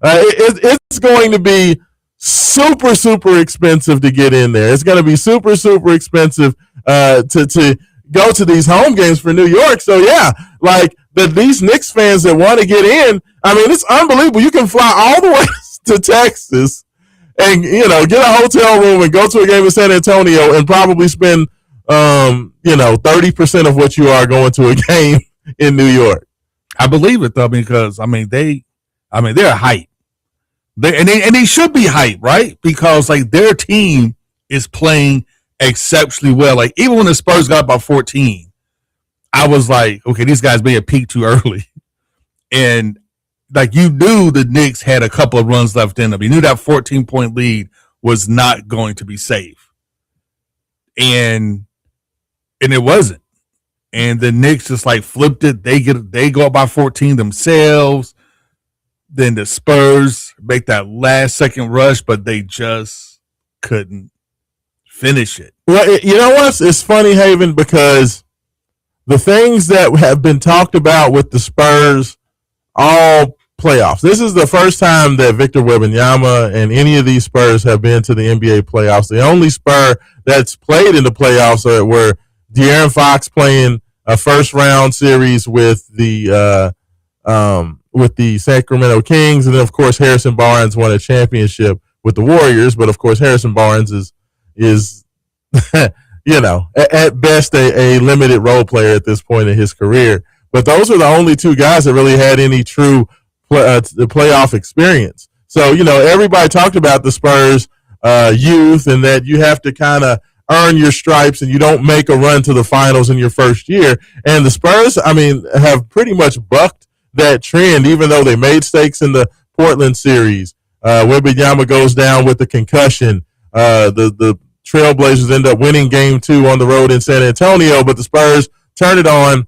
It's going to be super, super expensive to get in there. It's going to be super, super expensive to go to these home games for New York. So, yeah, like these Knicks fans that want to get in, I mean, it's unbelievable. You can fly all the way to Texas and, get a hotel room and go to a game in San Antonio and probably spend, 30% of what you are going to a game in New York. I believe it, though, because, they're hype. They should be hype, right? Because, their team is playing exceptionally well. Like, even when the Spurs got about 14, I was like, okay, these guys may have peaked too early. And, you knew the Knicks had a couple of runs left in them. You knew that 14-point lead was not going to be safe. And it wasn't. And the Knicks just, flipped it. They go up by 14 themselves. Then the Spurs make that last-second rush, but they just couldn't finish it. Well, you know what? It's funny, Haven, because the things that have been talked about with the Spurs all playoffs. This is the first time that Victor Wembanyama and any of these Spurs have been to the NBA playoffs. The only Spur that's played in the playoffs were De'Aaron Fox playing a first-round series with the Sacramento Kings, and then, of course, Harrison Barnes won a championship with the Warriors. But, of course, Harrison Barnes is at best a limited role player at this point in his career. But those are the only two guys that really had any true the playoff experience. So, everybody talked about the Spurs youth and that you have to kind of earn your stripes and you don't make a run to the finals in your first year. And the Spurs, have pretty much bucked that trend, even though they made stakes in the Portland series. Wembanyama goes down with the concussion. The Trailblazers end up winning game 2 on the road in San Antonio, but the Spurs turn it on,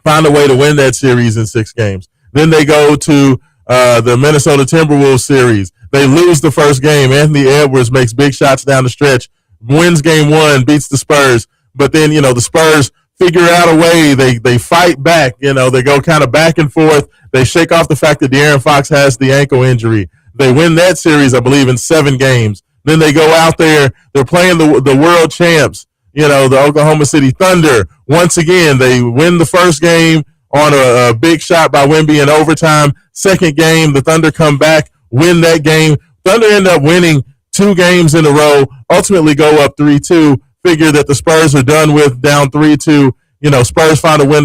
find a way to win that series in 6 games. Then they go to the Minnesota Timberwolves series. They lose the first game. Anthony Edwards makes big shots down the stretch, wins game 1, beats the Spurs. But then, the Spurs figure out a way. They fight back. They go kind of back and forth. They shake off the fact that De'Aaron Fox has the ankle injury. They win that series, I believe, in 7 games. Then they go out there. They're playing the world champs, the Oklahoma City Thunder. Once again, they win the first game on a big shot by Wemby in overtime. Second game, the Thunder come back, win that game. Thunder end up winning 2 games in a row, ultimately go up 3-2, figure that the Spurs are done with, down 3-2. Spurs find a way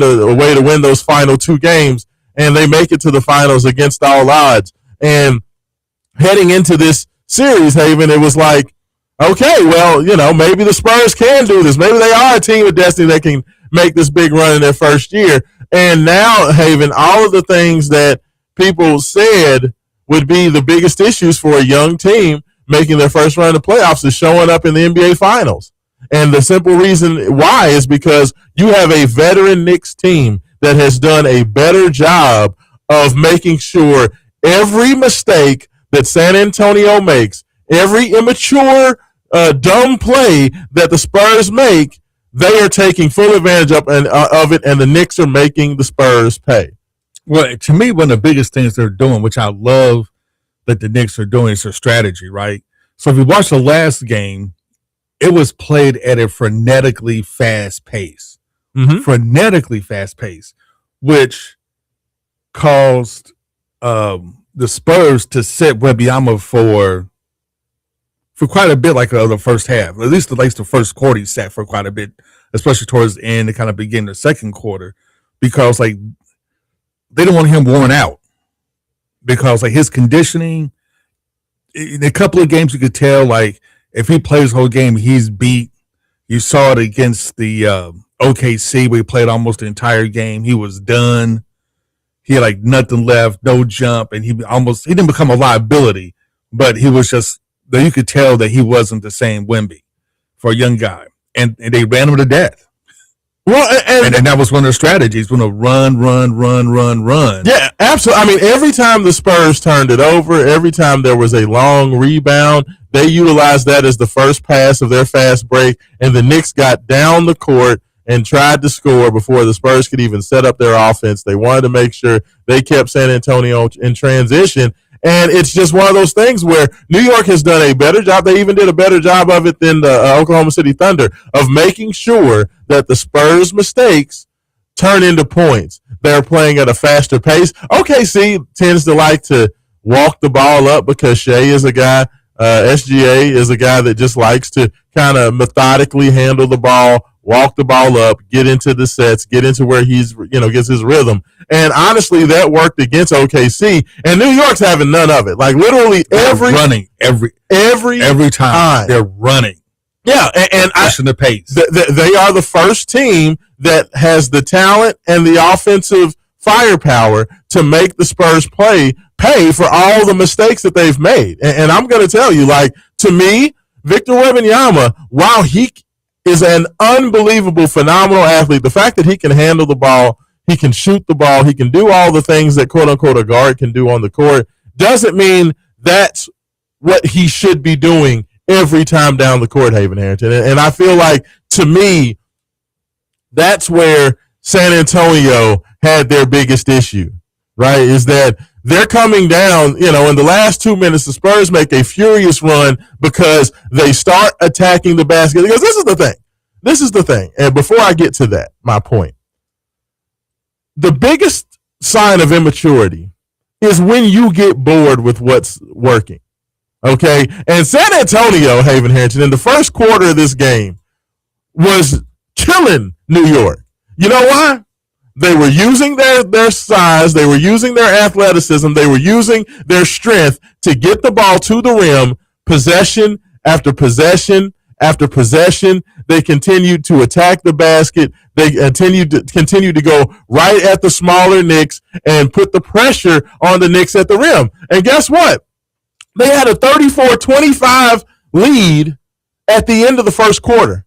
to win those final 2 games, and they make it to the finals against all odds. And heading into this series, Haven, it was like, okay, well, maybe the Spurs can do this. Maybe they are a team of destiny that can make this big run in their first year. And now, Haven, all of the things that people said would be the biggest issues for a young team making their first run of playoffs is showing up in the NBA Finals. And the simple reason why is because you have a veteran Knicks team that has done a better job of making sure every mistake that San Antonio makes, every immature, dumb play that the Spurs make, they are taking full advantage of it, and the Knicks are making the Spurs pay. Well, to me, one of the biggest things they're doing, which I love that the Knicks are doing, is their strategy, right? So if you watch the last game, it was played at a frenetically fast pace. Frenetically fast pace, which caused the Spurs to sit Wembanyama for quite a bit, the first half. At least the first quarter he sat for quite a bit, especially towards the end and kind of begin the second quarter, because they didn't want him worn out, because his conditioning in a couple of games you could tell if he plays the whole game he's beat. You saw it against the OKC where he played almost the entire game. He was done. He had nothing left, no jump, and he didn't become a liability, but he was just, you could tell that he wasn't the same Wemby for a young guy, and they ran him to death. Well, and that was one of their strategies, run. Yeah, absolutely. Every time the Spurs turned it over, every time there was a long rebound, they utilized that as the first pass of their fast break, and the Knicks got down the court and tried to score before the Spurs could even set up their offense. They wanted to make sure they kept San Antonio in transition. And it's just one of those things where New York has done a better job. They even did a better job of it than the Oklahoma City Thunder of making sure that the Spurs' mistakes turn into points. They're playing at a faster pace. OKC tends to like to walk the ball up because Shea is a guy, SGA is a guy that just likes to kind of methodically handle the ball, walk the ball up, get into the sets, get into where he's, gets his rhythm. And honestly, that worked against OKC. And New York's having none of it. Like literally every time they're running. Yeah, and pushing the pace. They are the first team that has the talent and the offensive firepower to make the Spurs pay for all the mistakes that they've made. And I'm going to tell you, like, to me, Victor Wembanyama, while he is an unbelievable, phenomenal athlete, the fact that he can handle the ball, he can shoot the ball, he can do all the things that quote-unquote a guard can do on the court, doesn't mean that's what he should be doing every time down the court, Haven Harrington. And I feel like, to me, that's where San Antonio had their biggest issue, right, is that they're coming down, in the last 2 minutes, the Spurs make a furious run because they start attacking the basket. Because this is the thing. And before I get to that, my point, the biggest sign of immaturity is when you get bored with what's working. Okay? And San Antonio, Haven Harrington, in the first quarter of this game was killing New York. You know why? They were using their size, they were using their athleticism, they were using their strength to get the ball to the rim, possession after possession after possession. They continued to attack the basket. They continued to go right at the smaller Knicks and put the pressure on the Knicks at the rim. And guess what? They had a 34-25 lead at the end of the first quarter.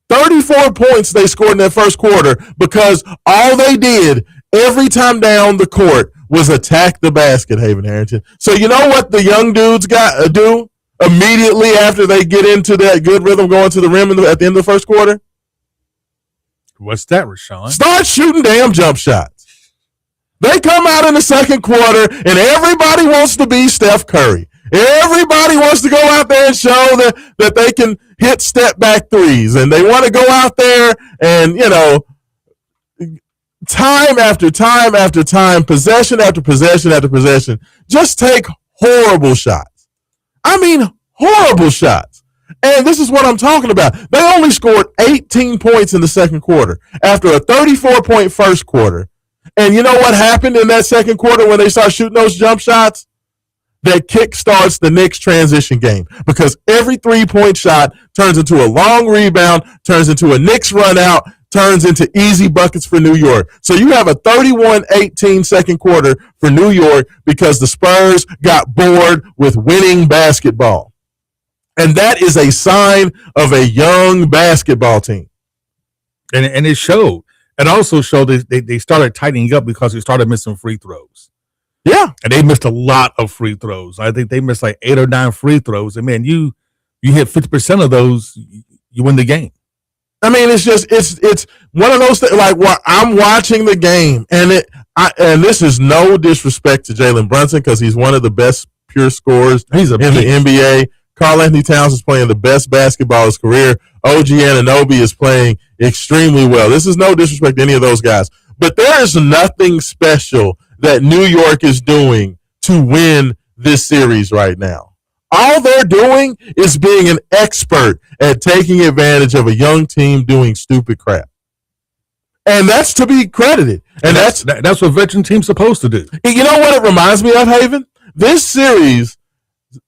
34 points they scored in that first quarter because all they did every time down the court was attack the basket, Haven Harrington. So you know what the young dudes got to do immediately after they get into that good rhythm going to the rim at the end of the first quarter? What's that, Raashaan? Start shooting damn jump shots. They come out in the second quarter and everybody wants to be Steph Curry. Everybody wants to go out there and show that they can hit step back threes, and they want to go out there and, time after time after time, possession after possession after possession, just take horrible shots. I mean, horrible shots. And this is what I'm talking about. They only scored 18 points in the second quarter after a 34-point first quarter. And you know what happened in that second quarter when they start shooting those jump shots? That kickstarts the Knicks transition game because every 3-point shot turns into a long rebound, turns into a Knicks run out, turns into easy buckets for New York. So you have a 31-18 second quarter for New York because the Spurs got bored with winning basketball. And that is a sign of a young basketball team. And it showed. It also showed that they started tightening up because they started missing free throws. Yeah. And they missed a lot of free throws. I think they missed like 8 or 9 free throws. And man, you hit 50% of those, you win the game. I mean, it's one of those things, like, I'm watching the game and this is no disrespect to Jalen Brunson because he's one of the best pure scorers in the NBA. Karl Anthony Towns is playing the best basketball of his career. OG Anunoby is playing extremely well. This is no disrespect to any of those guys. But there is nothing special that New York is doing to win this series right now. All they're doing is being an expert at taking advantage of a young team doing stupid crap. And that's to be credited. And that's what veteran team's supposed to do. You know what it reminds me of, Haven? This series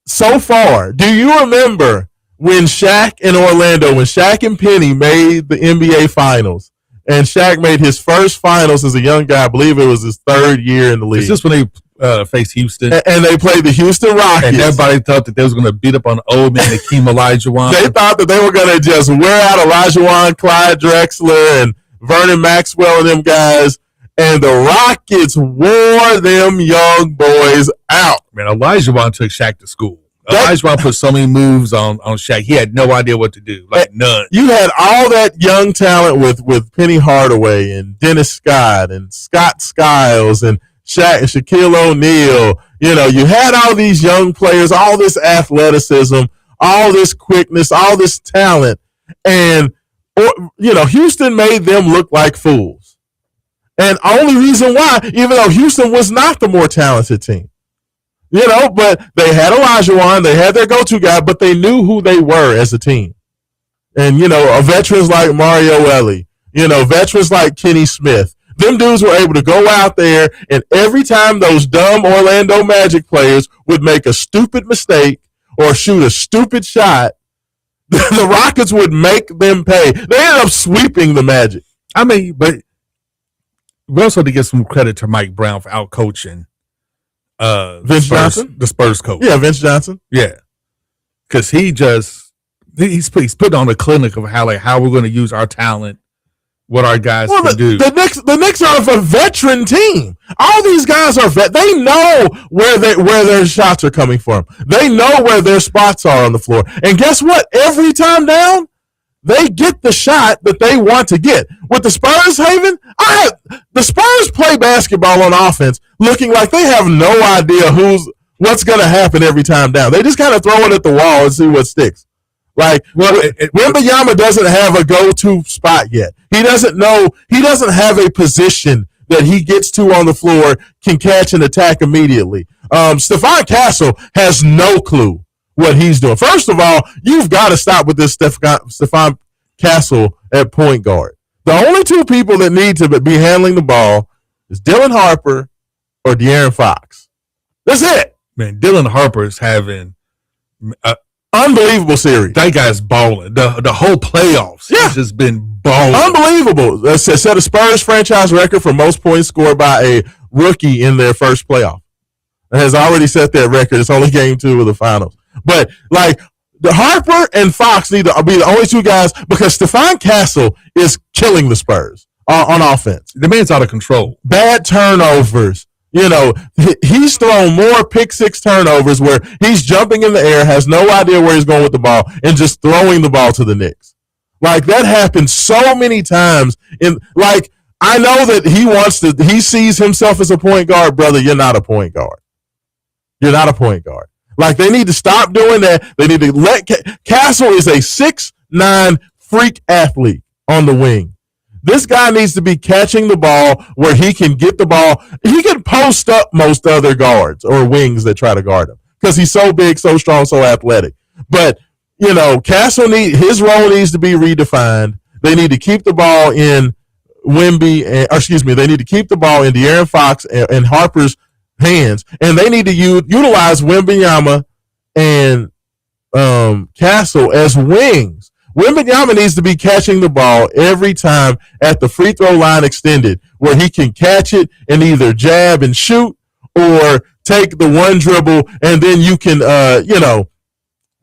so far, do you remember when Shaq in Orlando, when Shaq and Penny made the NBA Finals? And Shaq made his first finals as a young guy. I believe it was his 3rd year in the league. Is this when they faced Houston? And they played the Houston Rockets. And everybody thought that they was going to beat up on old man Hakeem Olajuwon. They thought that they were going to just wear out Olajuwon, Clyde Drexler, and Vernon Maxwell and them guys. And the Rockets wore them young boys out. Man, Olajuwon took Shaq to school. Olajuwon put so many moves on Shaq. He had no idea what to do, like none. You had all that young talent with Penny Hardaway and Dennis Scott and Scott Skiles and Shaquille O'Neal. You had all these young players, all this athleticism, all this quickness, all this talent, and Houston made them look like fools. And only reason why, even though Houston was not the more talented team, but they had Olajuwon, they had their go-to guy, but they knew who they were as a team. And, veterans like Mario Elie, veterans like Kenny Smith, them dudes were able to go out there, and every time those dumb Orlando Magic players would make a stupid mistake or shoot a stupid shot, the Rockets would make them pay. They ended up sweeping the Magic. I mean, but we also have to give some credit to Mike Brown for out-coaching Vince Johnson, the Spurs coach. Yeah, Vince Johnson. Yeah, because he's put on a clinic of how we're going to use our talent, what our guys can do. The Knicks are a veteran team. All these guys are They know where their shots are coming from. They know where their spots are on the floor. And guess what? Every time down, they get the shot that they want to get. With the Spurs, Haven, the Spurs play basketball on offense looking like they have no idea what's going to happen every time down. They just kind of throw it at the wall and see what sticks. Like, Wembanyama doesn't have a go-to spot yet. He doesn't have a position that he gets to on the floor, can catch and attack immediately. Stephon Castle has no clue what he's doing. First of all, you've got to stop with this Stephon Castle at point guard. The only two people that need to be handling the ball is Dylan Harper or De'Aaron Fox. That's it. Man, Dylan Harper is having unbelievable series. That guy's balling. The whole playoffs has just been balling. Unbelievable. That's set a Spurs franchise record for most points scored by a rookie in their first playoff. It has already set that record. It's only game 2 of the finals. But, the Harper and Fox need to be the only two guys because Stephon Castle is killing the Spurs on offense. The man's out of control. Bad turnovers. He's thrown more pick-6 turnovers where he's jumping in the air, has no idea where he's going with the ball, and just throwing the ball to the Knicks. That happens so many times. I know that he sees himself as a point guard. Brother, you're not a point guard. You're not a point guard. They need to stop doing that. They need to let Castle is a 6'9" freak athlete on the wing. This guy needs to be catching the ball where he can get the ball. He can post up most other guards or wings that try to guard him because he's so big, so strong, so athletic. But, Castle his role needs to be redefined. They need to keep the ball in they need to keep the ball in De'Aaron Fox and Harper's hands, and they need to utilize Wembanyama and Castle as wings. Wembanyama needs to be catching the ball every time at the free throw line extended, where he can catch it and either jab and shoot or take the one dribble, and then you can,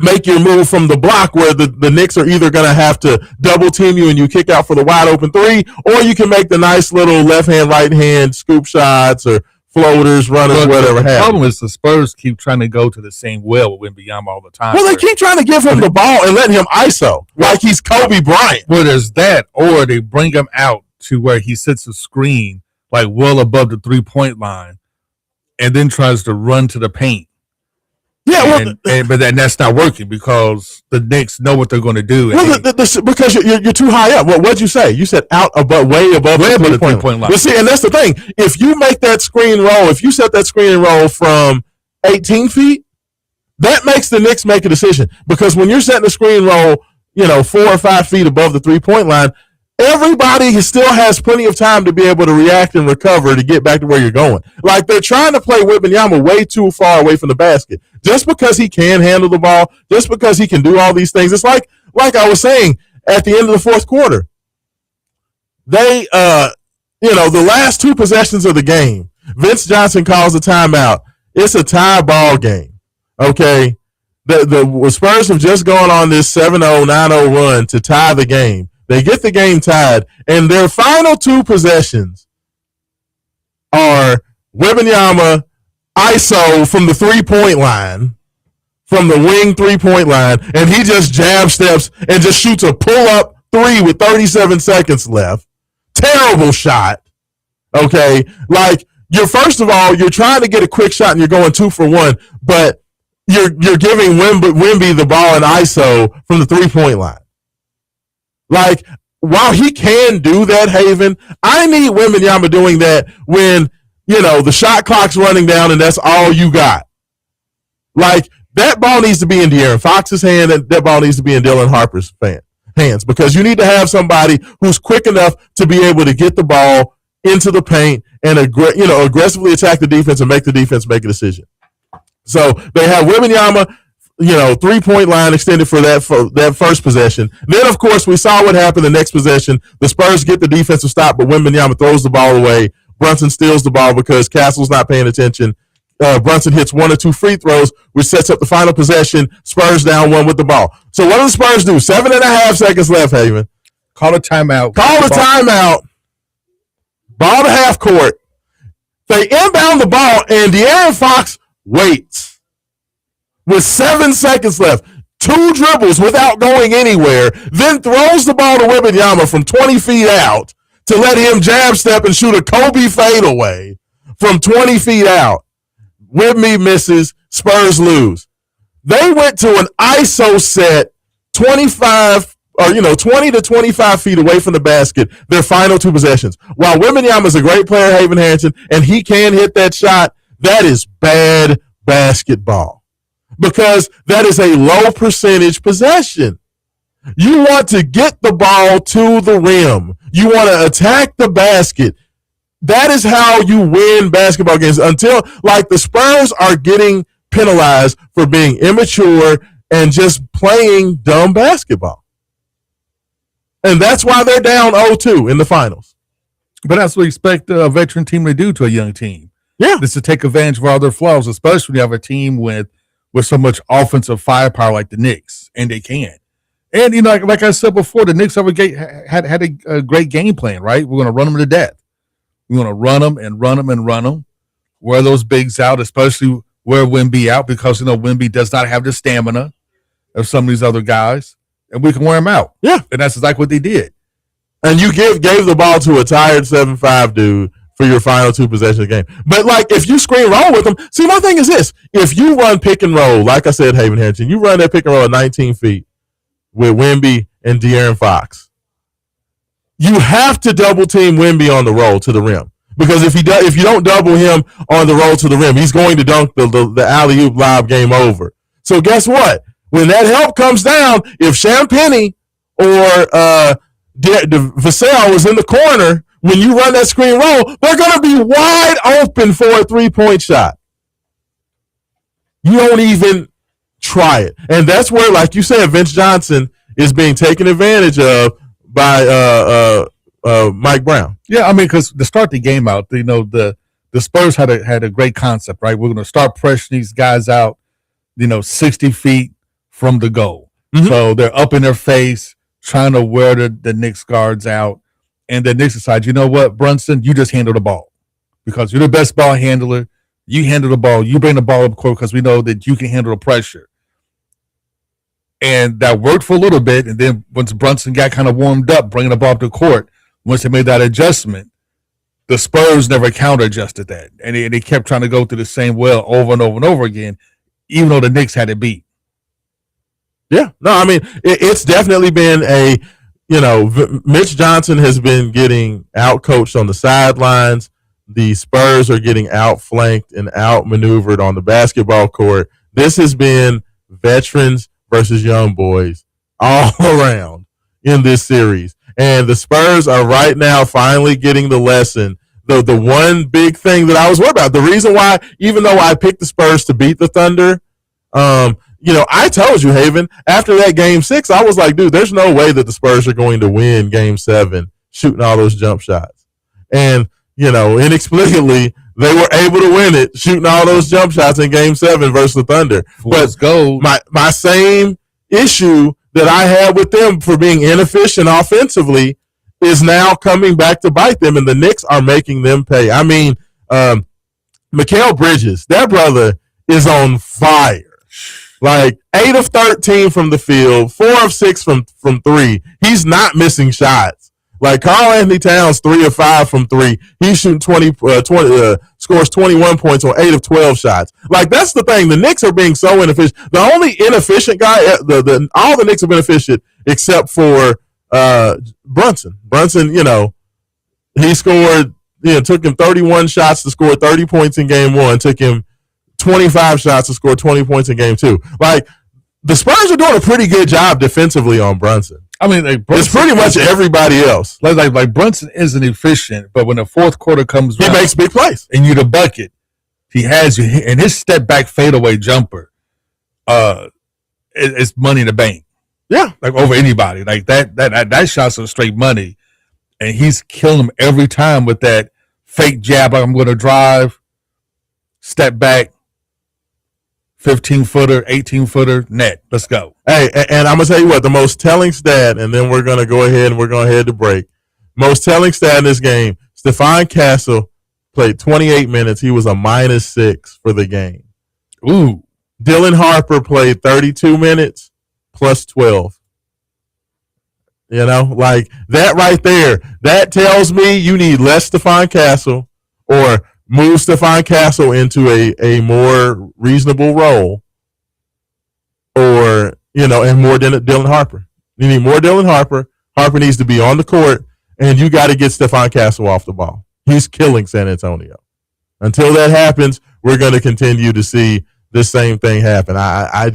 make your move from the block where the Knicks are either going to have to double team you and you kick out for the wide open 3, or you can make the nice little left hand, right hand scoop shots or floaters, runners, whatever. The problem is the Spurs keep trying to go to the same well with Wembanyama all the time. Well, they keep trying to give him the ball and let him ISO like he's Kobe Bryant. Well, there's that, or they bring him out to where he sits a screen well above the 3-point line and then tries to run to the paint. Yeah, but that's not working because the Knicks know what they're going to do. Because you're too high up. What'd you say? You said way above the 3-point line. But see, and that's the thing. If you make that screen roll, if you set that screen roll from 18 feet, that makes the Knicks make a decision. Because when you're setting a screen roll, 4 or 5 feet above the 3-point line, everybody still has plenty of time to be able to react and recover to get back to where you're going. They're trying to play Wembanyama way too far away from the basket. Just because he can handle the ball, just because he can do all these things. It's like I was saying at the end of the fourth quarter. They, the last 2 possessions of the game, Vince Johnson calls a timeout. It's a tie ball game. Okay. The Spurs have just gone on this 7-0, 9-0 run to tie the game. They get the game tied, and their final 2 possessions are Wembanyama ISO from the 3-point line, from the wing 3-point line, and he just jab steps and just shoots a pull-up 3 with 37 seconds left. Terrible shot. Okay? first of all, you're trying to get a quick shot and you're going 2 for 1, but you're giving Wemby the ball in ISO from the 3-point line. Like, while he can do that, Haven, I need Wembanyama doing that when, the shot clock's running down and that's all you got. Like, that ball needs to be in De'Aaron Fox's hand and that ball needs to be in Dylan Harper's hands, because you need to have somebody who's quick enough to be able to get the ball into the paint and aggressively attack the defense and make the defense make a decision. So they have Wembanyama, 3-point line extended for that first possession. Then, of course, we saw what happened the next possession. The Spurs get the defensive stop, but Wembanyama throws the ball away. Brunson steals the ball because Castle's not paying attention. Brunson hits 1 or 2 free throws, which sets up the final possession. Spurs down 1 with the ball. So what do the Spurs do? 7.5 seconds left, Haven. Call a timeout. Ball to half court. They inbound the ball, and De'Aaron Fox waits. With 7 seconds left, 2 dribbles without going anywhere, then throws the ball to Wembanyama from 20 feet out to let him jab step and shoot a Kobe fadeaway from 20 feet out. Wemby misses, Spurs lose. They went to an ISO set 20 to 25 feet away from the basket, their final 2 possessions. While Wembanyama is a great player, Haven Harrington, and he can hit that shot, that is bad basketball. Because that is a low percentage possession. You want to get the ball to the rim. You want to attack the basket. That is how you win basketball games, until, the Spurs are getting penalized for being immature and just playing dumb basketball. And that's why they're down 0-2 in the finals. But that's what you expect a veteran team to do to a young team. Yeah. Is to take advantage of all their flaws, especially when you have a team with so much offensive firepower like the Knicks, and they can. And, like I said before, the Knicks had a great game plan, right? We're going to run them to death. We're going to run them and run them and run them, wear those bigs out, especially wear Wemby out, because, Wemby does not have the stamina of some of these other guys, and we can wear them out. Yeah. And that's exactly what they did. And you gave the ball to a tired 7-5 dude for your final 2 possessions of the game. But, if you screen roll with them, see, my thing is this. If you run pick and roll, like I said, Haven Harrington, you run that pick and roll at 19 feet with Wemby and De'Aaron Fox, you have to double team Wemby on the roll to the rim. Because if you don't double him on the roll to the rim, he's going to dunk the alley-oop lob, game over. So guess what? When that help comes down, if Champagnie or Vassell was in the corner, when you run that screen roll, they're going to be wide open for a 3-point shot. You don't even try it. And that's where, like you said, Vince Johnson is being taken advantage of by Mike Brown. Yeah, because to start the game out, the Spurs had a great concept, right? We're going to start pressuring these guys out, 60 feet from the goal. Mm-hmm. So they're up in their face, trying to wear the Knicks guards out. And the Knicks decide, you know what, Brunson, you just handle the ball. Because you're the best ball handler. You handle the ball. You bring the ball up court because we know that you can handle the pressure. And that worked for a little bit. And then once Brunson got kind of warmed up, bringing the ball up to court, once they made that adjustment, the Spurs never counter-adjusted that. And they kept trying to go through the same well over and over and over again, even though the Knicks had it beat. Yeah. No, it's definitely been Mitch Johnson has been getting out-coached on the sidelines. The Spurs are getting outflanked and outmaneuvered on the basketball court. This has been veterans versus young boys all around in this series. And the Spurs are right now finally getting the lesson. The one big thing that I was worried about, the reason why, even though I picked the Spurs to beat the Thunder, I told you, Haven, after that game 6, I was like, dude, there's no way that the Spurs are going to win game 7 shooting all those jump shots. And, inexplicably, they were able to win it shooting all those jump shots in game 7 versus the Thunder. Let's go. My same issue that I had with them for being inefficient offensively is now coming back to bite them, and the Knicks are making them pay. Mikal Bridges, that brother is on fire. 8 of 13 from the field, 4 of 6 from 3. He's not missing shots. Like Karl Anthony Towns, 3 of 5 from 3. He's shooting 20 scores 21 points on 8 of 12 shots. Like that's the thing. The Knicks are being so inefficient. The only inefficient guy, all the Knicks have been efficient except for Brunson. Brunson, he scored. Took him 31 shots to score 30 points in game 1. Took him 25 shots to score 20 points in game 2. Like the Spurs are doing a pretty good job defensively on Brunson. I mean, it's pretty much everybody else. Like Brunson isn't efficient, but when the fourth quarter comes around, he makes big plays. And you the bucket, he has you. And his step back fadeaway jumper, it's money in the bank. Yeah, like over anybody. Like that shot's a straight money, and he's killing them every time with that fake jab. Like I'm going to drive, step back. 15-footer, 18-footer, net. Let's go. Hey, and I'm going to tell you what, the most telling stat, and then we're going to go ahead and we're going to head to break. Most telling stat in this game, Stephon Castle played 28 minutes. He was a -6 for the game. Ooh. Dylan Harper played 32 minutes plus 12. Like that right there, that tells me you need less Stephon Castle or move Stephon Castle into a more reasonable role, or and more Dylan Harper. You need more Dylan Harper. Harper needs to be on the court, and you got to get Stephon Castle off the ball. He's killing San Antonio. Until that happens, we're going to continue to see this same thing happen. I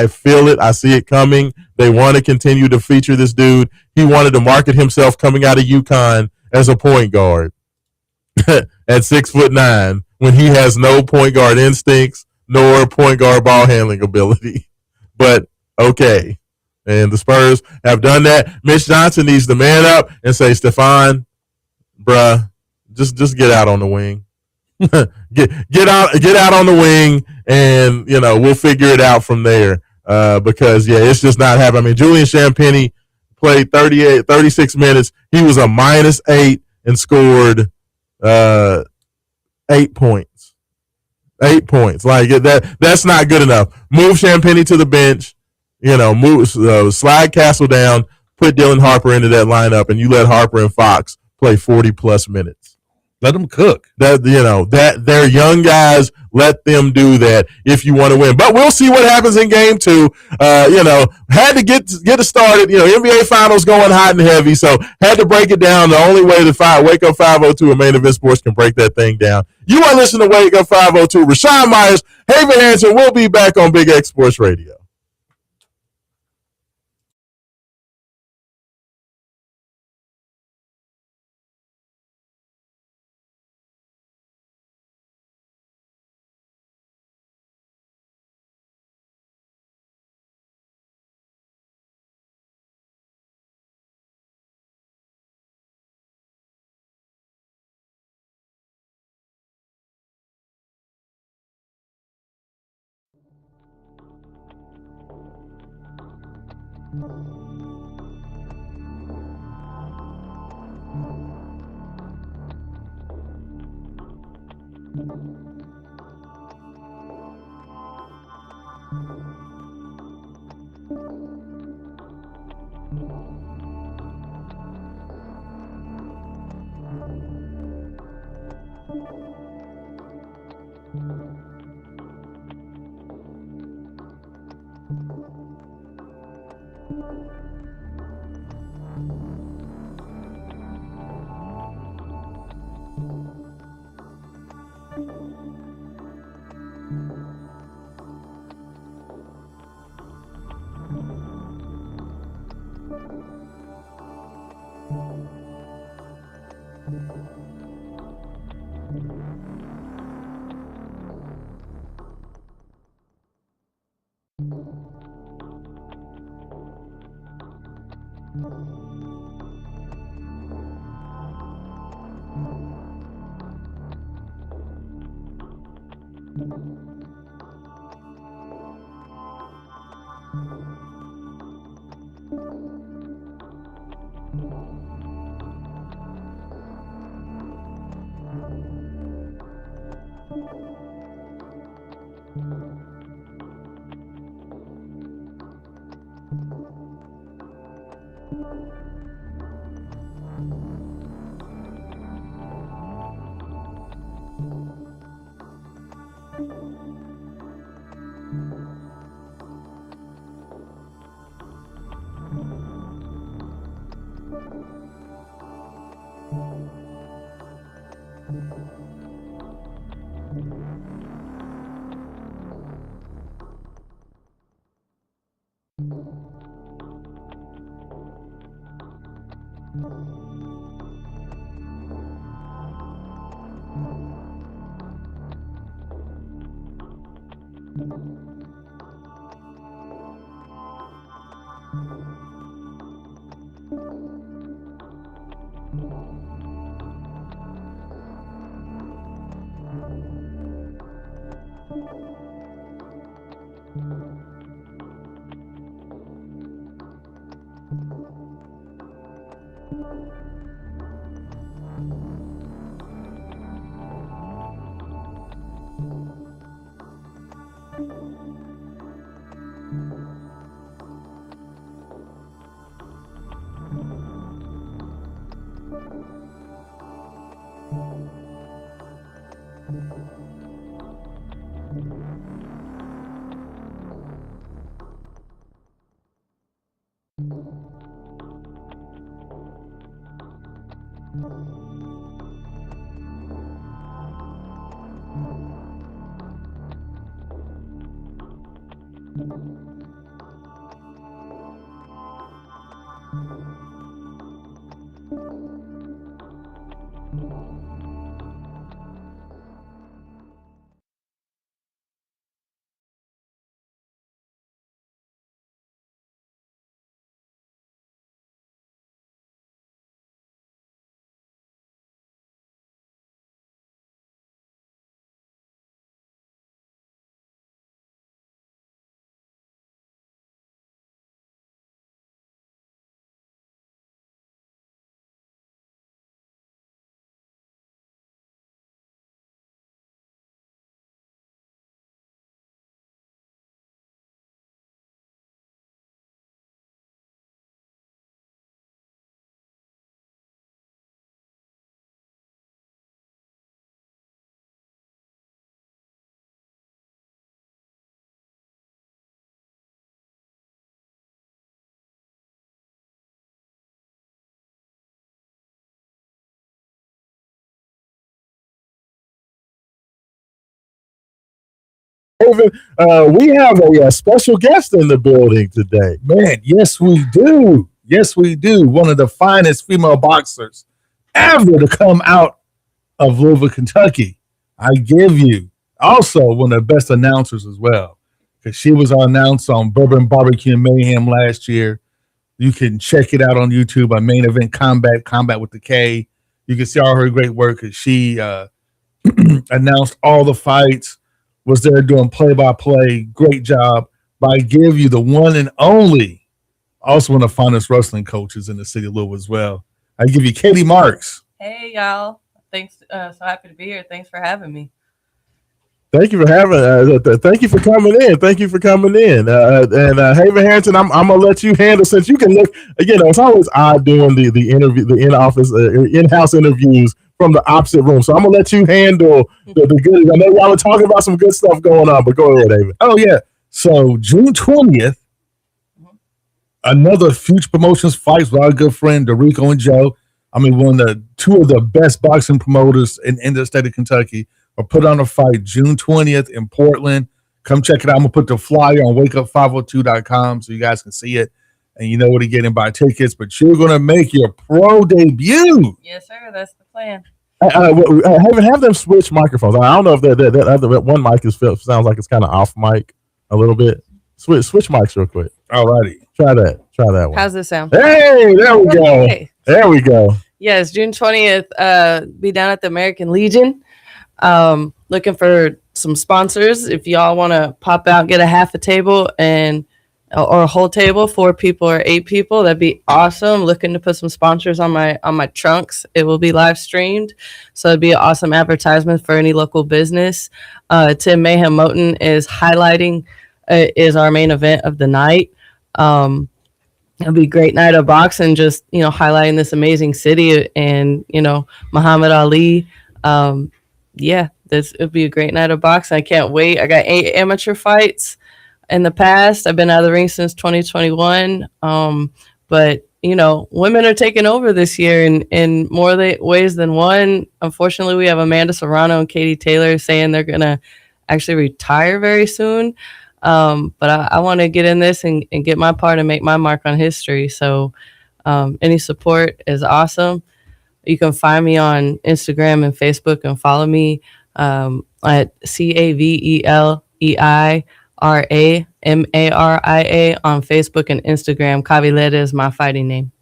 feel it. I see it coming. They want to continue to feature this dude. He wanted to market himself coming out of UConn as a point guard. At 6'9", when he has no point guard instincts nor point guard ball handling ability. But okay. And the Spurs have done that. Mitch Johnson needs to man up and say, Stephon, bruh, just get out on the wing. get out on the wing, and we'll figure it out from there. Because it's just not happening. I mean, Julian Champagnie played 36 minutes. He was a -8 and scored 8 points. 8 points. Like that's not good enough. Move Champagnie to the bench. Slide Castle down. Put Dylan Harper into that lineup, and you let Harper and Fox play 40+ minutes. Let them cook. That they're young guys. Let them do that if you want to win. But we'll see what happens in game 2. Had to get it started. NBA Finals going hot and heavy, so had to break it down. The only way to Wake Up 502 and Main Event Sports can break that thing down. You are listening to Wake Up 502. Raashaan Myers, Haven Hansen. We'll be back on Big X Sports Radio. We have a special guest in the building today. Man, yes, we do. Yes, we do. One of the finest female boxers ever to come out of Louisville, Kentucky. I give you. Also, one of the best announcers as well, because she was announced on Bourbon Barbecue Mayhem last year. You can check it out on YouTube on Main Event Combat with the K. You can see all her great work because she announced all the fights, was there doing play by play. Great job. But I give you the one and only, also one of the finest wrestling coaches in the city of Louisville as well. I give you Katie Marks. Hey, y'all. Thanks. So happy to be here. Thanks for having me. Thank you for having. Thank you for coming in. Thank you for coming in. Haven Harrington, I'm gonna let you handle since you can look. You know, it's always odd doing the interview, the in office, in-house interviews from the opposite room. So I'm gonna let you handle the goodies. I know y'all were talking about some good stuff going on, but go ahead, Haven. Oh yeah. So June 20th, another Future Promotions fights with our good friend Dorico and Joe. I mean, two of the best boxing promoters in the state of Kentucky are put on a fight June 20th in Portland. Come check it out. I'm gonna put the flyer on wakeup502.com so you guys can see it and you know where to get and buy tickets. But you're gonna make your pro debut. Yes, sir. That's the plan. Have them switch microphones. I don't know if that other one mic sounds like it's kind of off mic a little bit. Switch mics real quick. Alrighty. Try that one. How's this sound? Hey, there we go. Okay. There we go. Yes, June 20th. Be down at the American Legion. Looking for some sponsors. If y'all want to pop out, get a half a table or a whole table, 4 people or 8 people, that'd be awesome. Looking to put some sponsors on my trunks. It will be live streamed, so it'd be an awesome advertisement for any local business. Tim Mayhem Moten is highlighting is our main event of the night. It'll be a great night of boxing, just, highlighting this amazing city and, Muhammad Ali. Um, yeah, it'll be a great night of boxing. I can't wait. I got 8 amateur fights in the past. I've been out of the ring since 2021. But women are taking over this year in more ways than one. Unfortunately, we have Amanda Serrano and Katie Taylor saying they're gonna actually retire very soon. But I want to get in this and get my part and make my mark on history. So any support is awesome. You can find me on Instagram and Facebook and follow me at CAVELEIRAMARIA on Facebook and Instagram. Cavileta is my fighting name.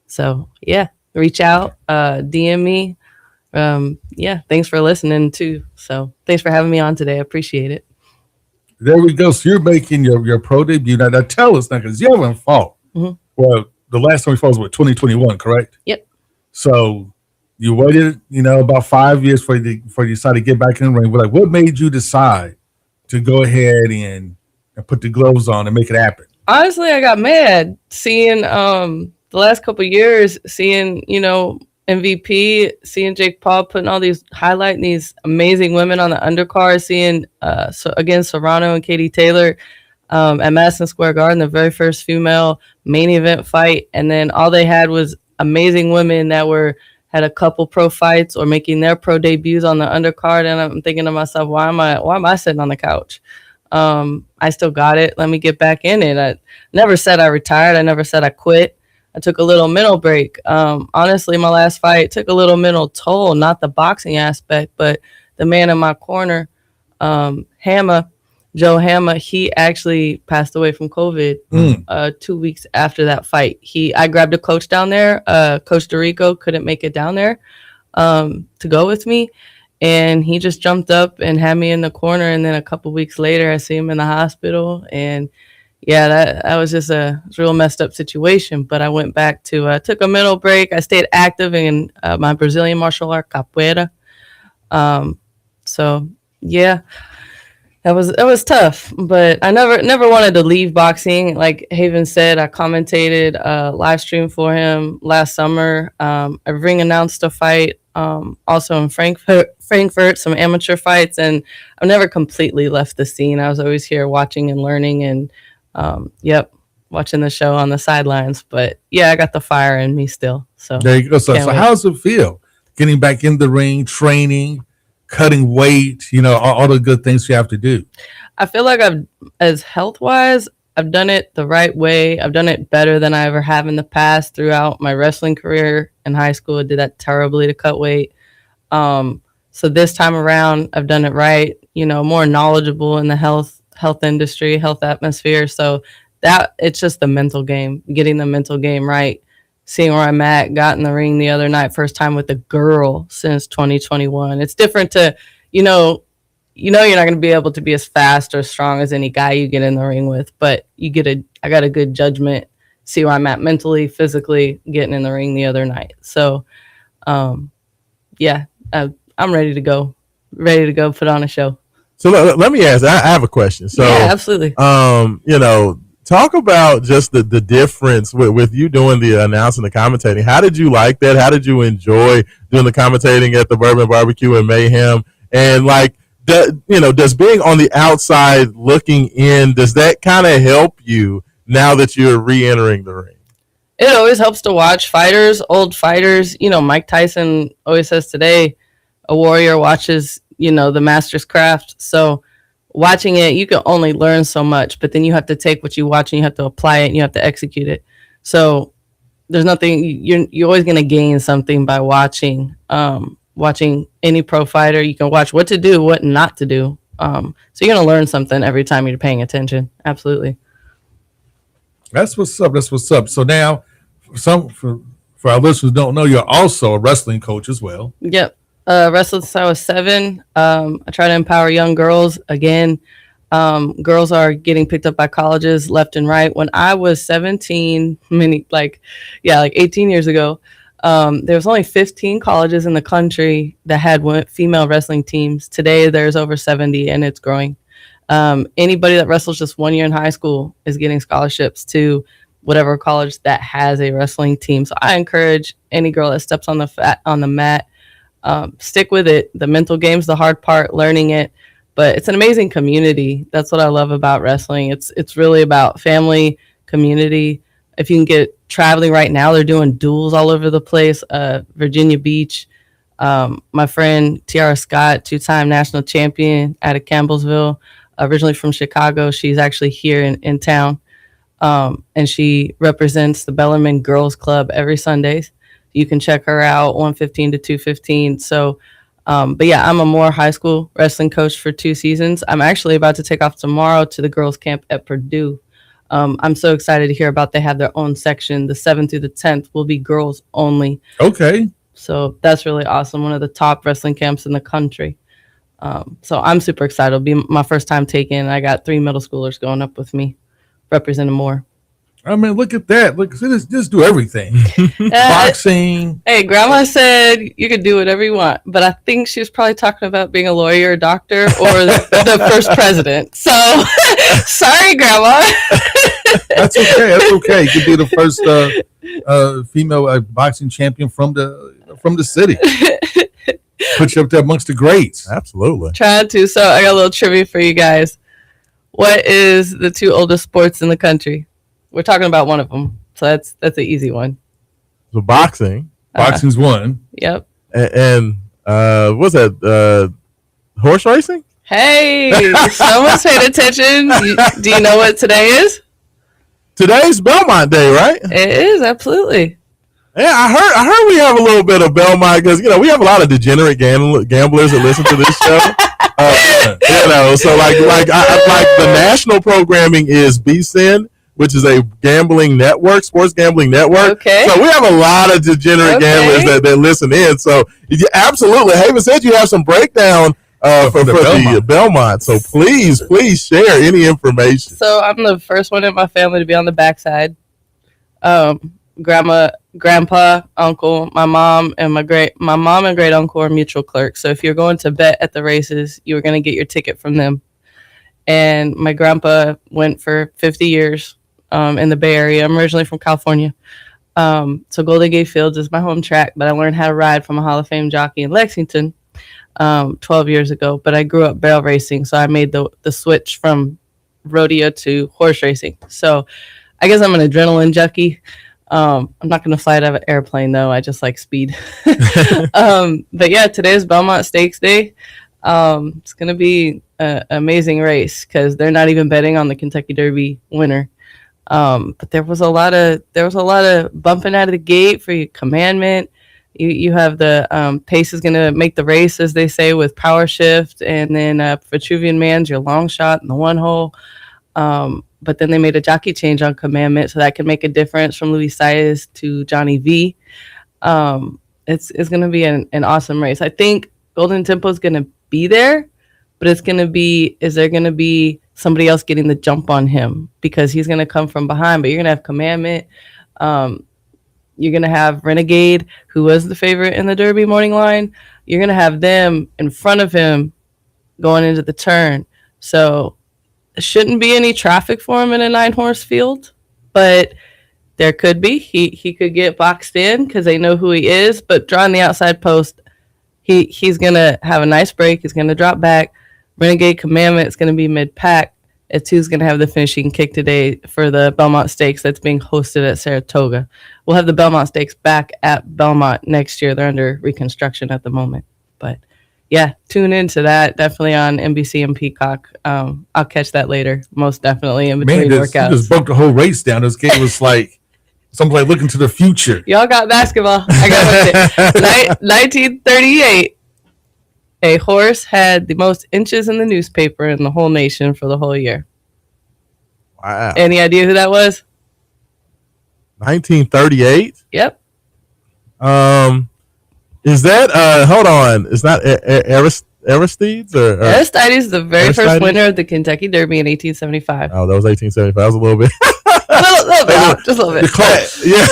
So yeah, reach out, DM me. Yeah, thanks for listening too. So thanks for having me on today. I appreciate it. There we go. So you're making your pro debut now. Tell us now, because you haven't fought. Mhm. Well, the last time we fought was 2021, correct? Yep. So you waited, about 5 years before you decided to get back in the ring. Like, what made you decide to go ahead and put the gloves on and make it happen? Honestly, I got mad seeing the last couple of years, seeing MVP, seeing Jake Paul putting all these highlighting these amazing women on the undercard, seeing again Serrano and Katie Taylor at Madison Square Garden, the very first female main event fight, and then all they had was amazing women that had a couple pro fights or making their pro debuts on the undercard, and I'm thinking to myself, why am I sitting on the couch? I still got it. Let me get back in it. I never said I retired. I never said I quit. I took a little mental break. Honestly, my last fight took a little mental toll, not the boxing aspect, but the man in my corner, Joe Hammer, he actually passed away from COVID 2 weeks after that fight. I grabbed a coach down there. Coach Dorico couldn't make it down there to go with me. And he just jumped up and had me in the corner. And then a couple weeks later, I see him in the hospital. And yeah, that was just a real messed up situation. But I went back took a mental break. I stayed active in my Brazilian martial art, capoeira. So yeah, it was tough, but I never wanted to leave boxing. Like Haven said, I commentated live stream for him last summer. I ring announced a fight also in Frankfurt, some amateur fights, and I've never completely left the scene. I was always here watching and learning and watching the show on the sidelines. But yeah, I got the fire in me still. So there you go. So how does it feel getting back in the ring, training, cutting weight, all the good things you have to do? I feel like as health-wise, I've done it the right way. I've done it better than I ever have in the past throughout my wrestling career in high school. I did that terribly to cut weight. So this time around, I've done it right, more knowledgeable in the health industry, health atmosphere. So that it's just the mental game, getting the mental game right, seeing where I'm at. Got in the ring the other night, first time with a girl since 2021. It's different to, you're not going to be able to be as fast or strong as any guy you get in the ring with, but I got a good judgment, see where I'm at mentally, physically, getting in the ring the other night. So, I'm ready to go put on a show. So let me ask, I have a question. So yeah, absolutely. Talk about just the difference with you doing the announcing, the commentating. How did you like that? How did you enjoy doing the commentating at the Bourbon Barbecue and Mayhem? And does being on the outside looking in, does that kind of help you now that you're re-entering the ring? It always helps to watch fighters, old fighters. Mike Tyson always says today, a warrior watches, the master's craft. So watching it, you can only learn so much, but then you have to take what you watch and you have to apply it and you have to execute it. So there's nothing, you're always going to gain something by watching any pro fighter. You can watch what to do, what not to do. So you're going to learn something every time you're paying attention. Absolutely. That's what's up. So now for our listeners who don't know, you're also a wrestling coach as well. Yep. Wrestled since I was 7. I try to empower young girls. Again, girls are getting picked up by colleges left and right. When I was 17, 18 years ago, there was only 15 colleges in the country that had female wrestling teams. Today, there's over 70, and it's growing. Anybody that wrestles just 1 year in high school is getting scholarships to whatever college that has a wrestling team. So I encourage any girl that steps on the mat, stick with it. The mental game's the hard part, learning it, but it's an amazing community. That's what I love about wrestling. It's really about family, community. If you can get traveling right now, they're doing duels all over the place. Virginia Beach. My friend Tiara Scott, 2-time national champion out of Campbellsville, originally from Chicago. She's actually here in town. And she represents the Bellarmine Girls Club every Sundays. You can check her out 1:15 to 2:15. So, but yeah, I'm a more high school wrestling coach for 2 seasons. I'm actually about to take off tomorrow to the girls camp at Purdue. I'm so excited to hear about they have their own section. The 7th through the 10th will be girls only. Okay. So that's really awesome. One of the top wrestling camps in the country. So I'm super excited. It'll be my first time taking. I got 3 middle schoolers going up with me, representing more. I mean, look at that. Look, just do everything. Boxing. Hey, Grandma said you could do whatever you want, but I think she was probably talking about being a lawyer, a doctor, or the first president. So, sorry, Grandma. That's okay. That's okay. You could be the first female boxing champion from the city. Put you up there amongst the greats. Absolutely. Trying to. So I got a little trivia for you guys. What is the 2 oldest sports in the country? We're talking about one of them, so that's an easy one. So boxing. Boxing's one. Yep. And what's that? Horse racing? Hey, someone's paying attention. Do you know what today is? Today's Belmont Day, right? It is, absolutely. Yeah, I heard we have a little bit of Belmont because we have a lot of degenerate gamblers that listen to this show. So like the national programming is BSIN, which is a gambling network, sports gambling network. Okay. So we have a lot of degenerate gamblers that listen in. So absolutely, Haven said you have some breakdown for the Belmont. So please share any information. So I'm the first one in my family to be on the backside. Grandma, grandpa, uncle, my mom and great uncle are mutual clerks. So if you're going to bet at the races, you were going to get your ticket from them. And my grandpa went for 50 years in the Bay Area. I'm originally from California. So Golden Gate Fields is my home track, but I learned how to ride from a Hall of Fame jockey in Lexington 12 years ago. But I grew up barrel racing, so I made the switch from rodeo to horse racing. So I guess I'm an adrenaline junkie. I'm not going to fly out of an airplane, though. I just like speed. But yeah, today is Belmont Stakes Day. It's going to be an amazing race because they're not even betting on the Kentucky Derby winner. But there was a lot of bumping out of the gate for your commandment. You have the pace is going to make the race, as they say, with power shift, and then Vitruvian Man's your long shot in the 1 hole. But then they made a jockey change on commandment, so that can make a difference from Luis Saez to Johnny V. It's going to be an awesome race. I think Golden Tempo is going to be there, but is there going to be somebody else getting the jump on him because he's going to come from behind, but you're going to have commandment. You're going to have Renegade, who was the favorite in the Derby morning line. You're going to have them in front of him going into the turn. So shouldn't be any traffic for him in a 9-horse field, but there could be. He could get boxed in because they know who he is, but drawing the outside post, he's going to have a nice break. He's going to drop back. Renegade Commandment is going to be mid-pack. It's who's going to have the finishing kick today for the Belmont Stakes that's being hosted at Saratoga. We'll have the Belmont Stakes back at Belmont next year. They're under reconstruction at the moment. But yeah, tune into that. Definitely on NBC and Peacock. I'll catch that later, most definitely, in between workouts. You just broke the whole race down. This game was like somebody looking to the future. Y'all got basketball. I got with it. 1938. A horse had the most inches in the newspaper in the whole nation for the whole year. Wow. Any idea who that was? 1938? Yep. Is that, hold on, it's not Aristides? Aristides is the very first winner of the Kentucky Derby in 1875. Oh, that was 1875. That was a little bit. Just a little bit. Close. Yeah.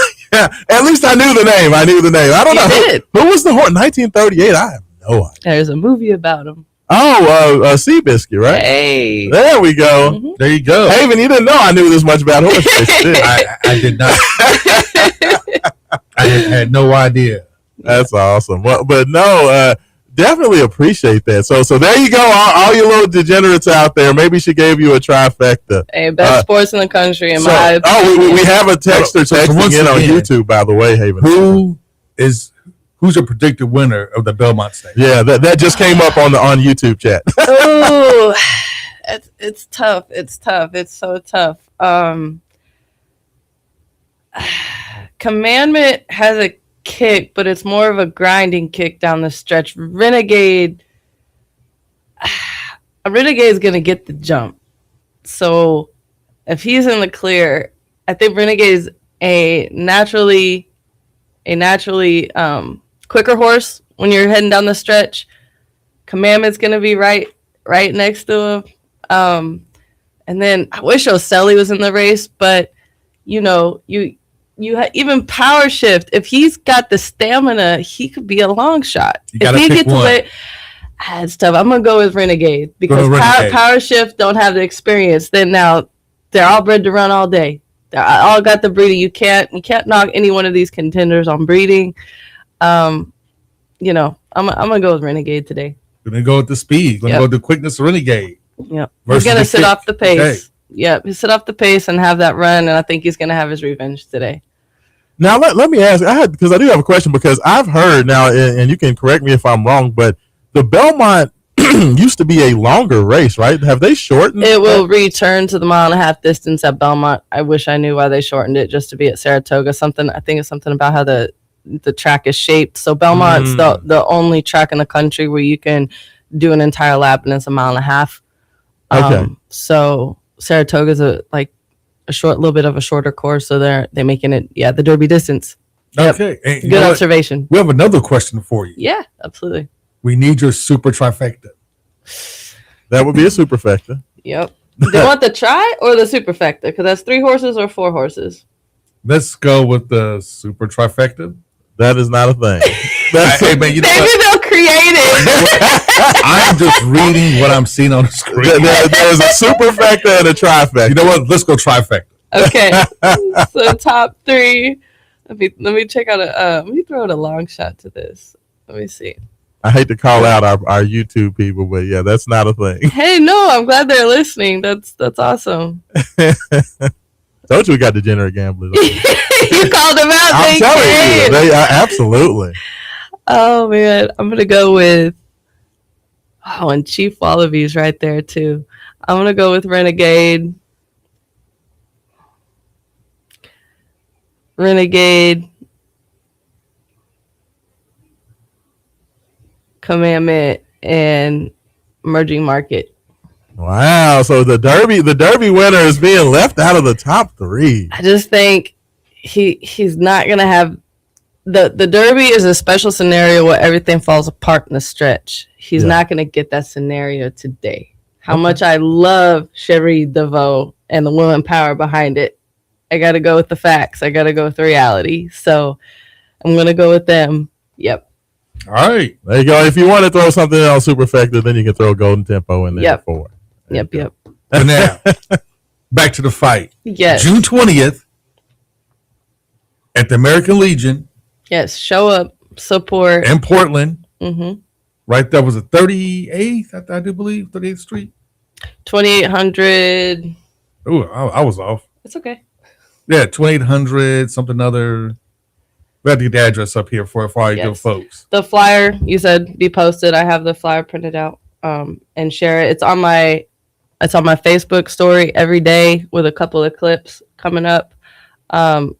At least I knew the name. I don't know. Did. Who was the horse? 1938? I have no idea. There's a movie about him. Seabiscuit, right? Hey. There we go. Mhm. There you go. Haven, you didn't know I knew this much about horse racing. I did not. I had no idea. That's awesome. Well, but no, definitely appreciate that. So there you go, all you little degenerates out there. Maybe she gave you a trifecta. Hey, best sports in the country, in my opinion. Oh, we have a texter texting in on YouTube, by the way, Haven. Who's your predicted winner of the Belmont Stakes? Yeah, that just came up on YouTube chat. Ooh, it's tough. It's tough. It's so tough. Commandment has a kick, but it's more of a grinding kick down the stretch. Renegade is gonna get the jump. So if he's in the clear, I think Renegade is a naturally quicker horse when you're heading down the stretch. Commandment's gonna be right next to him. And then I wish Oselli was in the race, but even Power Shift, if he's got the stamina, he could be a long shot. If he gets away, it's tough. I'm gonna go with Renegade because Power Shift don't have the experience. Then now they're all bred to run all day. They all got the breeding. You can't knock any one of these contenders on breeding. I'm gonna go with Renegade today. Gonna go with the speed. Gonna go with the quickness of Renegade. Yep. He's gonna sit off the pace. Okay. Yep. He's sit off the pace and have that run, and I think he's gonna have his revenge today. Now let me ask. Because I do have a question, because I've heard now, and you can correct me if I'm wrong, but the Belmont used to be a longer race, right? Have they shortened? It will return to the 1.5-mile distance at Belmont. I wish I knew why they shortened it just to be at Saratoga. I think it's something about how the track is shaped. So Belmont's the only track in the country where you can do an entire lap and it's 1.5 miles. Okay. So Saratoga's a little bit of a shorter course, so they're making it the Derby distance. Okay. Yep. Good observation. We have another question for you. Yeah, absolutely. We need your super trifecta. That would be a superfecta. Yep. Do you want the tri or the superfecta? Because that's 3 horses or 4 horses. Let's go with the super trifecta. That is not a thing. Hey, man, maybe they'll create it. I'm just reading what I'm seeing on the screen. There's a superfecta and a trifecta. You know what? Let's go trifecta. Okay. So top 3. Let me check out let me throw out a long shot to this. Let me see. I hate to call out our YouTube people, but yeah, that's not a thing. Hey, no, I'm glad they're listening. That's awesome. Told you we got degenerate gamblers. You called them out. I'm telling you, they absolutely. Oh man, I'm gonna go with and Chief Wallaby's right there too. I'm gonna go with Renegade. Commandment, and Emerging Market. Wow, so the Derby winner is being left out of the top 3. I just think he's not gonna have the Derby is a special scenario where everything falls apart in the stretch. He's not gonna get that scenario today. How much I love Cherie DeVoe and the woman power behind it. I gotta go with the facts. I gotta go with the reality. So I'm gonna go with them. Yep. All right. There you go. If you want to throw something else superfecta, then you can throw Golden Tempo in there for. Yep. And now, back to the fight. Yes. June 20th at the American Legion. Yes. Show up, support. In Portland. Mm-hmm. Right there was a 38th, I do believe, 38th Street. 2800. Oh, I was off. It's okay. Yeah, 2800, something other. We have to get the address up here for all you good folks. The flyer you said be posted. I have the flyer printed out and share it. It's on my Facebook story every day with a couple of clips coming up.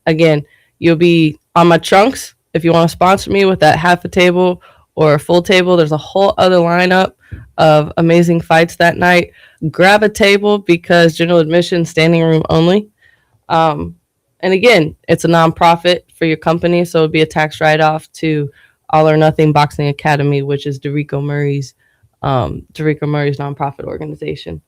Again, you'll be on my trunks if you want to sponsor me with that half a table or a full table. There's a whole other lineup of amazing fights that night. Grab a table because general admission, standing room only. And again, it's a nonprofit for your company, so it'll be a tax write-off to All or Nothing Boxing Academy, which is Derico Murray's nonprofit organization.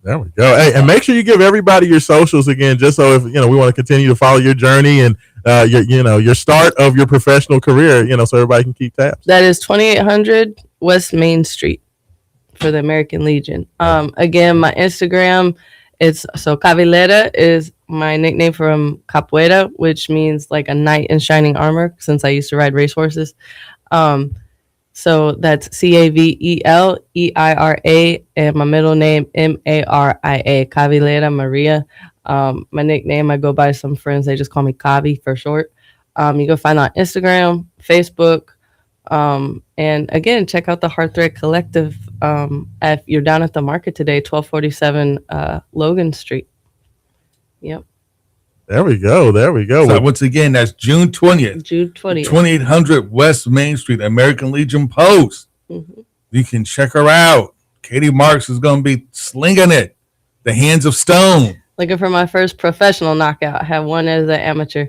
There we go. Hey, and make sure you give everybody your socials again, just so if we want to continue to follow your journey and your start of your professional career, so everybody can keep tabs. That is 2800 West Main Street. for the American Legion. Again, my Instagram, it's so Cavilera is my nickname from capoeira, which means like a knight in shining armor, since I used to ride racehorses. So that's Cavelleira, and my middle name Maria, Cavilera Maria. My nickname, I go by some friends, they just call me Cavi for short. You can find on Instagram, Facebook, and again, check out the Heart Thread Collective. If you're down at the market today, 1247 Logan Street. Yep. There we go. There we go. So once again, that's June 20th. June 20th. 2800 West Main Street, American Legion Post. Mm-hmm. You can check her out. Katie Marks is going to be slinging it. The Hands of Stone. Looking for my first professional knockout. I have one as an amateur.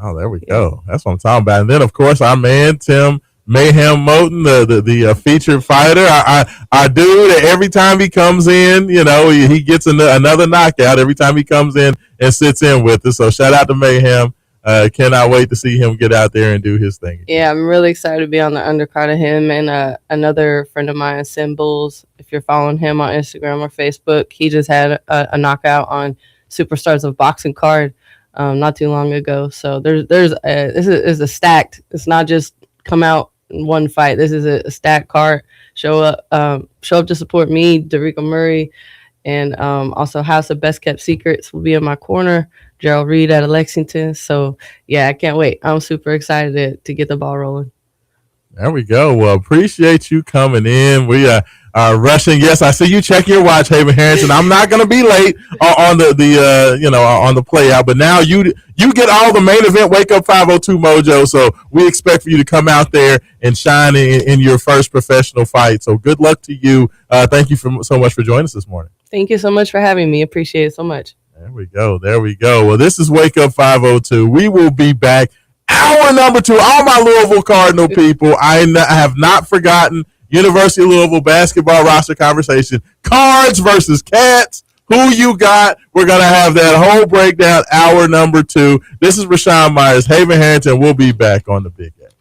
Oh, there we go. That's what I'm talking about. And then, of course, our man, Tim Mayhem Moten, the featured fighter. I do that every time he comes in, you know, he gets another knockout every time he comes in and sits in with us. So shout out to Mayhem. Cannot wait to see him get out there and do his thing. Yeah, I'm really excited to be on the undercard of him and another friend of mine, Symbols. If you're following him on Instagram or Facebook, he just had a knockout on Superstars of Boxing card not too long ago. So this is a stacked. It's not just come out in one fight. This is a stacked card. Show up to support me, Derica Murray, and also House of Best Kept Secrets will be in my corner. Gerald Reed out of Lexington. So yeah, I can't wait. I'm super excited to get the ball rolling. There we go. Well, appreciate you coming in. We are rushing. Yes, I see you check your watch, Haven Harrington. I'm not going to be late on the play out, but now you get all the main event Wake Up 502 mojo. So we expect for you to come out there and shine in your first professional fight. So good luck to you. Thank you so much for joining us this morning. Thank you so much for having me. Appreciate it so much. There we go. There we go. Well, this is Wake Up 502. We will be back. Hour number 2. All my Louisville Cardinal people, I have not forgotten University of Louisville basketball roster conversation. Cards versus Cats. Who you got? We're going to have that whole breakdown. Hour number 2. This is Raashaan Myers, Haven Harrington. We'll be back on the Big X.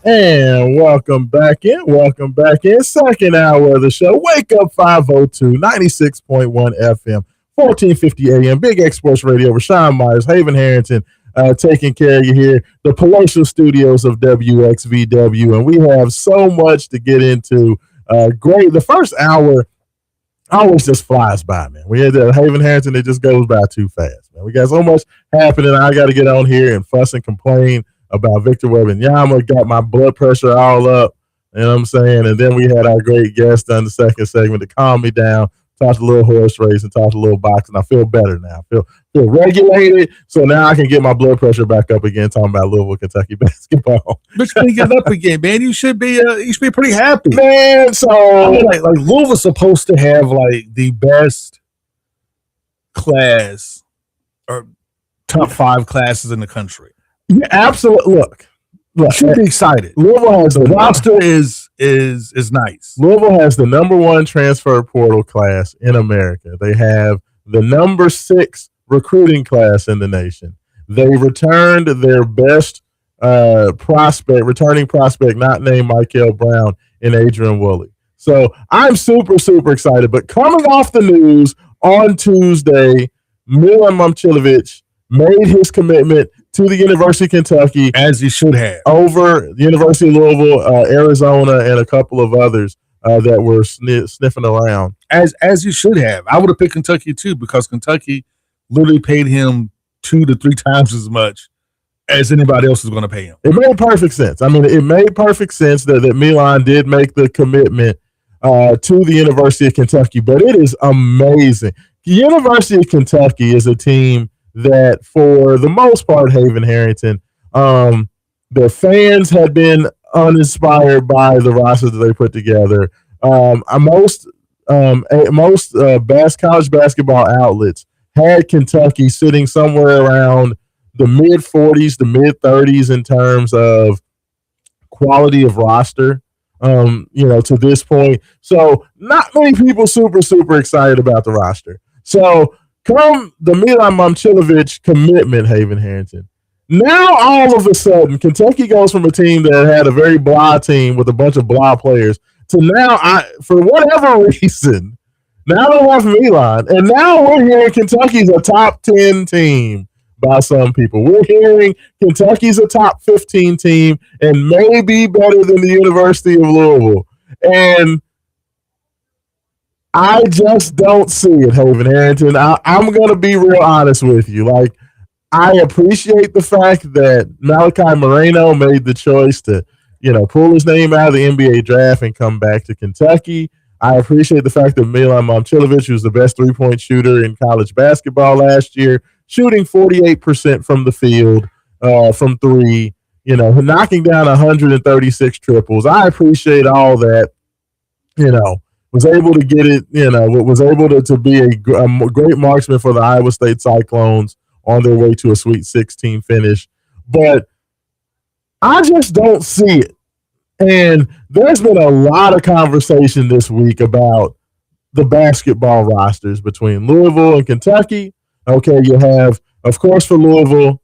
And welcome back in. Welcome back in. Second hour of the show. Wake up 502, 96.1 FM, 1450 AM. Big X Sports Radio. Raashaan Myers, Haven Harrington, taking care of you here. The palatial studios of WXVW. And we have so much to get into. Great. The first hour always just flies by, man. We had that Haven Harrington, it just goes by too fast, man. We got so much happening. I got to get on here and fuss and complain about Victor Wembanyama, got my blood pressure all up, you know what I'm saying? And then we had our great guest on the second segment to calm me down, talk a little horse race and talk a little boxing. I feel better now. I feel regulated, so now I can get my blood pressure back up again, talking about Louisville, Kentucky basketball. But you can get up again, man. You should be pretty happy. Man, so I mean, like Louisville's supposed to have like the best class or top 5 classes in the country. Yeah, absolutely. Look, you should be excited. Louisville has the roster is nice. Louisville has the number 1 transfer portal class in America. They have the number 6 recruiting class in the nation. They returned their best returning prospect, not named Michael Brown, in Adrian Woolley. So I'm super, super excited. But coming off the news on Tuesday, Milan Momcilovic made his commitment to the University of Kentucky, as he should have, over the University of Louisville, Arizona, and a couple of others that were sniffing around. As you should have. I would have picked Kentucky too, because Kentucky literally paid him 2 to 3 times as much as anybody else is going to pay him. It made perfect sense. I mean, it made perfect sense that Milan did make the commitment to the University of Kentucky, but it is amazing. The University of Kentucky is a team that, for the most part, Haven Harrington, their fans had been uninspired by the roster that they put together. Most college basketball outlets had Kentucky sitting somewhere around the mid-40s to mid-30s in terms of quality of roster. to this point. So not many people super excited about the roster. So come the Milan Momcilovic commitment, Haven Harrington. Now all of a sudden, Kentucky goes from a team that had a very blah team with a bunch of blah players to now, for whatever reason, now they have Milan, and now we're hearing Kentucky's a top 10 team by some people. We're hearing Kentucky's a top 15 team and maybe better than the University of Louisville. And I just don't see it, Haven Harrington. I'm going to be real honest with you. Like, I appreciate the fact that Malachi Moreno made the choice to, pull his name out of the NBA draft and come back to Kentucky. I appreciate the fact that Milan Momcilovic, who's the best three-point shooter in college basketball last year, shooting 48% from the field, from three, knocking down 136 triples. I appreciate all that, was able to get it, was able to be a great marksman for the Iowa State Cyclones on their way to a Sweet 16 finish. But I just don't see it. And there's been a lot of conversation this week about the basketball rosters between Louisville and Kentucky. Okay, you have, of course, for Louisville,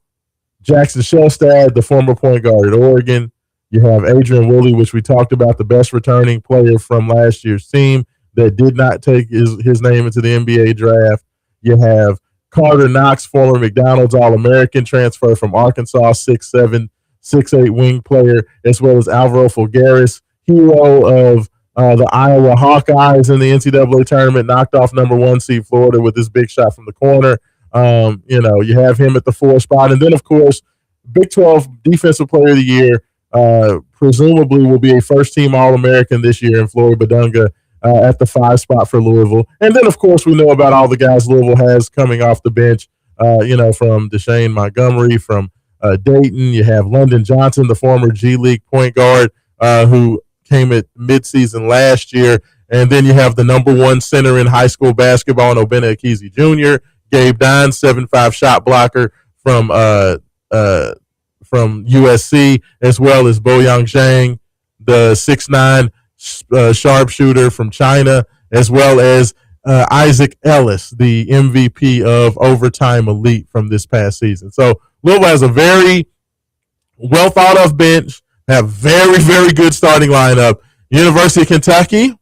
Jackson Shelstad, the former point guard at Oregon. You have Adrian Woolley, which we talked about, the best returning player from last year's team that did not take his name into the NBA draft. You have Carter Knox, former McDonald's All-American transfer from Arkansas, 6'7", 6'8" wing player, as well as Alvaro Fulgaris, hero of the Iowa Hawkeyes in the NCAA tournament, knocked off number 1 seed Florida with his big shot from the corner. You have him at the 4 spot. And then, of course, Big 12 Defensive Player of the Year, presumably will be a first-team All-American this year in Flory Badunga at the 5 spot for Louisville. And then, of course, we know about all the guys Louisville has coming off the bench, from Deshane Montgomery, from Dayton. You have London Johnson, the former G League point guard, who came at midseason last year. And then you have the number 1 center in high school basketball, Obinna Akizi Jr., Gabe Dine, 7'5" shot blocker from USC, as well as Boyang Zhang, the 6'9" sharpshooter from China, as well as Isaac Ellis, the MVP of Overtime Elite from this past season. So Louisville has a very well thought of bench, have very, very good starting lineup. University of Kentucky,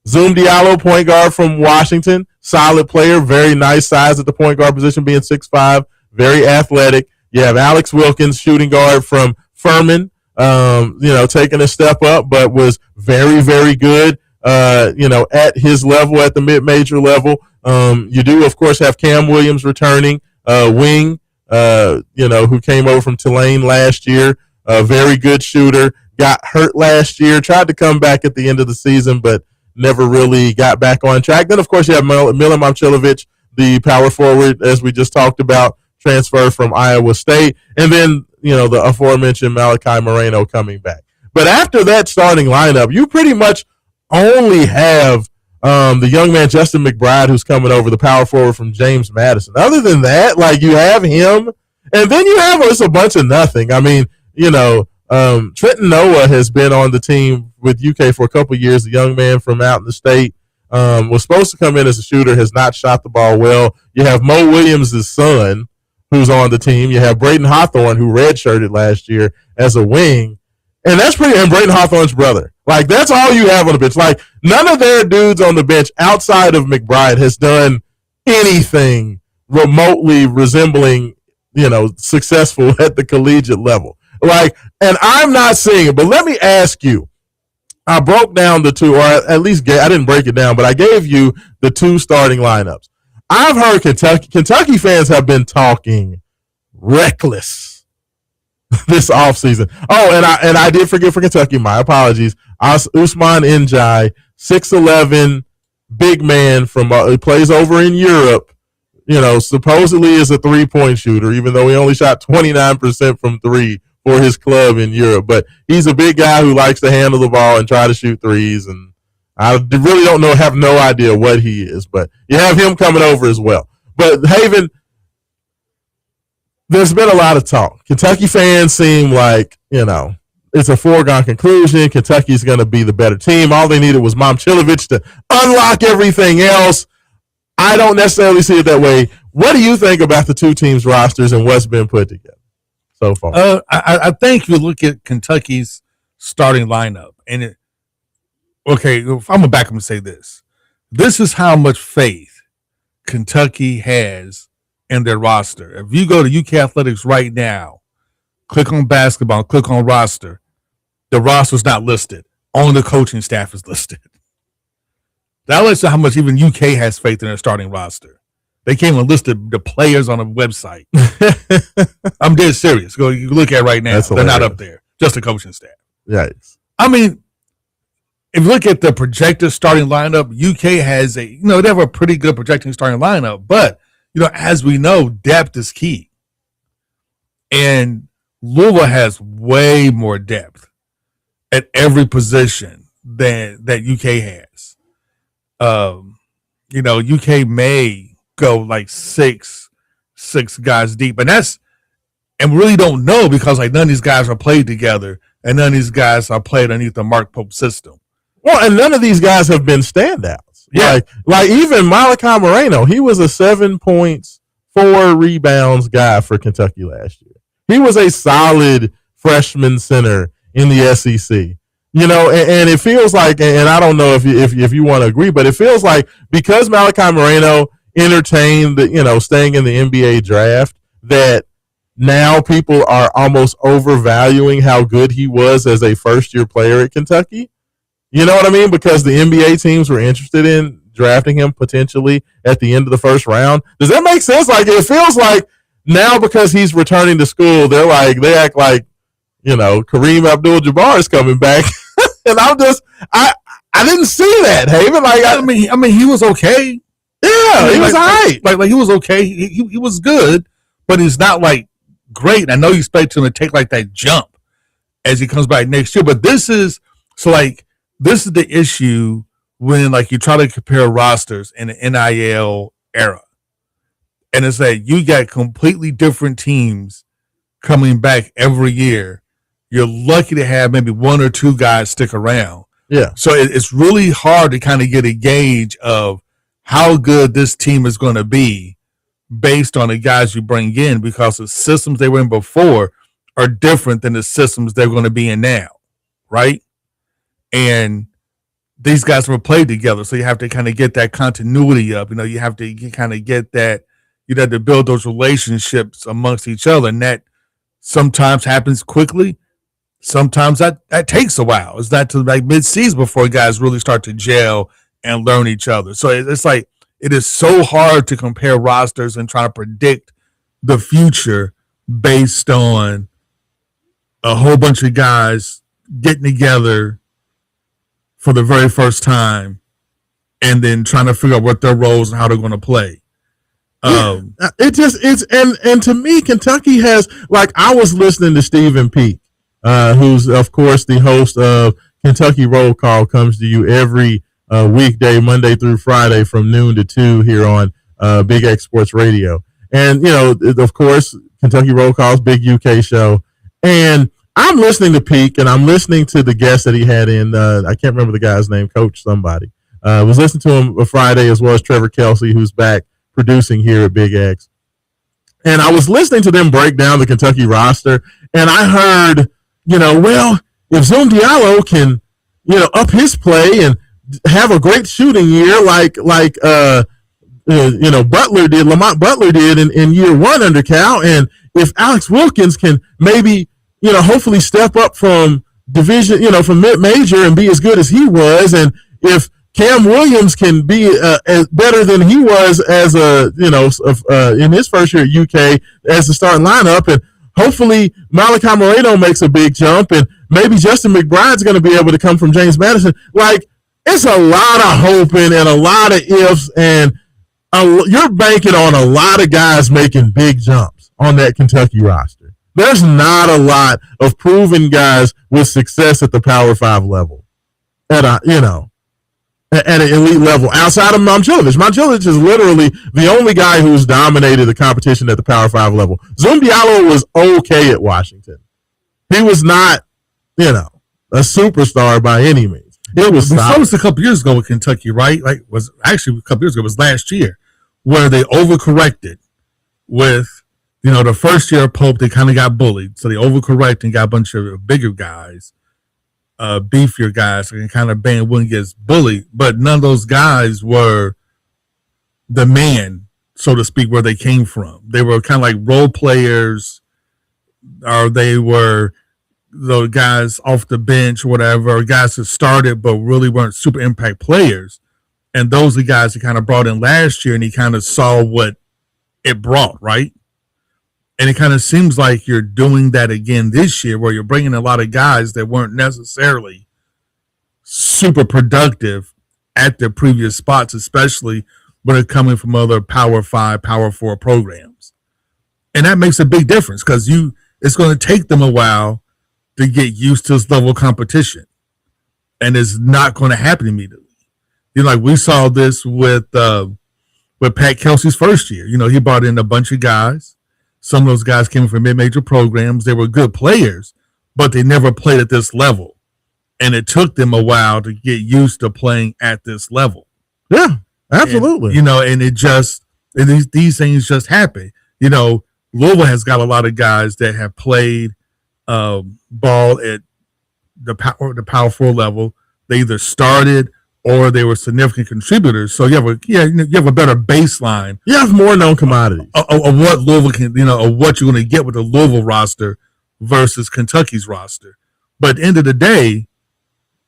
Zoom Diallo, point guard from Washington, solid player, very nice size at the point guard position, being 6'5", very athletic. You have Alex Wilkins, shooting guard from Furman, taking a step up, but was very, very good, at his level, at the mid-major level. You do, of course, have Cam Williams returning, wing, who came over from Tulane last year, a very good shooter, got hurt last year, tried to come back at the end of the season, but never really got back on track. Then, of course, you have Milan Momcilovic, the power forward, as we just talked about, transfer from Iowa State. And then, the aforementioned Malachi Moreno coming back. But after that starting lineup, you pretty much only have the young man Justin McBride, who's coming over, the power forward from James Madison. Other than that, you have him, and then you have a bunch of nothing. I mean, Trenton Noah has been on the team with UK for a couple of years. The young man from out in the state was supposed to come in as a shooter, has not shot the ball well. You have Mo Williams' son, who's on the team. You have Braden Hawthorne, who redshirted last year as a wing. And that's and Braden Hawthorne's brother. That's all you have on the bench. None of their dudes on the bench outside of McBride has done anything remotely resembling, successful at the collegiate level. And I'm not seeing it, but let me ask you. I broke down the two, or at least I didn't break it down, but I gave you the 2 starting lineups. I've heard Kentucky fans have been talking reckless this offseason. Oh, and I did forget for Kentucky. My apologies. Usman Njai, 6'11", big man from plays over in Europe. Supposedly is a 3-point shooter, even though he only shot 29% from 3 for his club in Europe. But he's a big guy who likes to handle the ball and try to shoot threes. And I really have no idea what he is, but you have him coming over as well. But Haven, there's been a lot of talk. Kentucky fans seem like, it's a foregone conclusion. Kentucky's going to be the better team. All they needed was Momcilovic to unlock everything else. I don't necessarily see it that way. What do you think about the two teams' rosters and what's been put together so far? I think you look at Kentucky's starting lineup, and I'm gonna back up and say this. This is how much faith Kentucky has in their roster. If you go to UK Athletics right now, click on basketball, click on roster, the roster's not listed. Only the coaching staff is listed. That lets you how much even UK has faith in their starting roster. They came and listed the players on a website. I'm dead serious. Go, you look at it right now. They're not up there. Just the coaching staff. Yikes. I mean, if you look at the projected starting lineup, UK has they have a pretty good projecting starting lineup. But, as we know, depth is key. And Louisville has way more depth at every position than that UK has. UK may go like six guys deep, and we really don't know because like none of these guys are played together, and none of these guys are played underneath the Mark Pope system. Well, and none of these guys have been standouts. Yeah, like even Malachi Moreno, he was a 7 points, 4 rebounds guy for Kentucky last year. He was a solid freshman center in the SEC. And it feels like, and I don't know if you want to agree, but it feels like because Malachi Moreno entertained staying in the NBA draft, that now people are almost overvaluing how good he was as a first-year player at Kentucky. You know what I mean? Because the NBA teams were interested in drafting him potentially at the end of the first round. Does that make sense? Like, it feels like now because he's returning to school, they act like, Kareem Abdul-Jabbar is coming back. And I didn't see that, Haven. Like, I mean, he was okay. Yeah, he was all right. Like he was okay. He was good, but he's not like great. I know you expect him to take like that jump as he comes back next year, but this is the issue when like you try to compare rosters in the NIL era, and it's that you got completely different teams coming back every year. You're lucky to have maybe one or two guys stick around. Yeah. So it's really hard to kind of get a gauge of how good this team is going to be based on the guys you bring in, because the systems they were in before are different than the systems they're going to be in now, right? And these guys were played together, so you have to kind of get that continuity up. You have to kind of get that, you have to build those relationships amongst each other, and that sometimes happens quickly. Sometimes that takes a while. It's not to like mid-season before guys really start to gel and learn each other. So it's like it is so hard to compare rosters and try to predict the future based on a whole bunch of guys getting together for the very first time and then trying to figure out what their roles and how they're going to play. And to me, Kentucky has, like, I was listening to Stephen Peake, who's of course the host of Kentucky Roll Call, comes to you every weekday, Monday through Friday from noon to 2 here on Big X Sports Radio. And, of course, Kentucky Roll Call's big UK show. And I'm listening to Peake, and I'm listening to the guest that he had in, I can't remember the guy's name, Coach somebody. Was listening to him Friday, as well as Trevor Kelsey, who's back producing here at Big X. And I was listening to them break down the Kentucky roster, and I heard, if Zoom Diallo can, up his play and have a great shooting year like Butler did, Lamont Butler did in year one under Cal, and if Alex Wilkins can maybe, hopefully step up from division, from mid-major and be as good as he was, and if Cam Williams can be as better than he was as in his first year at UK as the starting lineup, and hopefully Malachi Moreno makes a big jump, and maybe Justin McBride's going to be able to come from James Madison. Like, it's a lot of hoping and a lot of ifs, and you're banking on a lot of guys making big jumps on that Kentucky roster. There's not a lot of proven guys with success at the Power 5 level, at an elite level outside of Momcilovic. Momcilovic is literally the only guy who's dominated the competition at the Power 5 level. Zoom Diallo was okay at Washington. He was not a superstar by any means. It was we saw solid. this a couple years ago with Kentucky, right? Like, was actually a couple years ago. It was last year where they overcorrected with, the first year of Pope. They kind of got bullied, so they overcorrected and got a bunch of bigger guys, beefier guys, and kind of band wouldn't get bullied. But none of those guys were the man, so to speak, where they came from. They were kind of like role players, or they were the guys off the bench, or whatever, or guys that started but really weren't super impact players. And those are the guys he kind of brought in last year, and he kind of saw what it brought, right? And it kind of seems like you're doing that again this year, where you're bringing a lot of guys that weren't necessarily super productive at their previous spots, especially when they're coming from other Power 5, Power 4 programs. And that makes a big difference because it's going to take them a while to get used to this level of competition. And it's not going to happen immediately. Like we saw this with Pat Kelsey's first year. He brought in a bunch of guys. Some of those guys came from mid-major programs. They were good players, but they never played at this level. And it took them a while to get used to playing at this level. Yeah, absolutely. And it just, and these things just happen. Louisville has got a lot of guys that have played ball at the Power 4 level. They either started or they were significant contributors. So you have a better baseline. You have more known commodities of what Louisville can, of what you're going to get with the Louisville roster versus Kentucky's roster. But at the end of the day,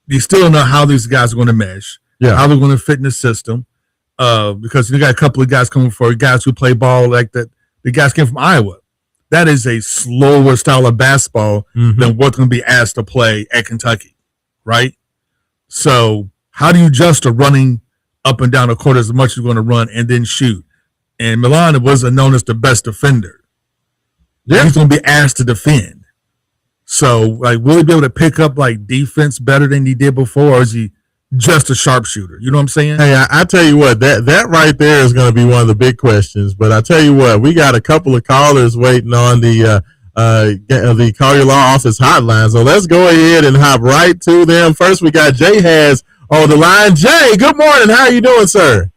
you still don't know how these guys are going to mesh, how they're going to fit in the system. Because you got a couple of guys coming for guys who play ball like that. The guys came from Iowa. That is a slower style of basketball than what's going to be asked to play at Kentucky, right? So how do you adjust to running up and down the court as much as you're going to run and then shoot? And Milan wasn't known as the best defender. Yeah. He's going to be asked to defend. So, will he be able to pick up, defense better than he did before, or is he just a sharpshooter? You know what I'm saying? Hey, I tell you what, that right there is going to be one of the big questions. But I tell you what, we got a couple of callers waiting on the Call Your Law Office hotline. So let's go ahead and hop right to them. First, we got Jay Has on the line. Jay, good morning. How are you doing, sir?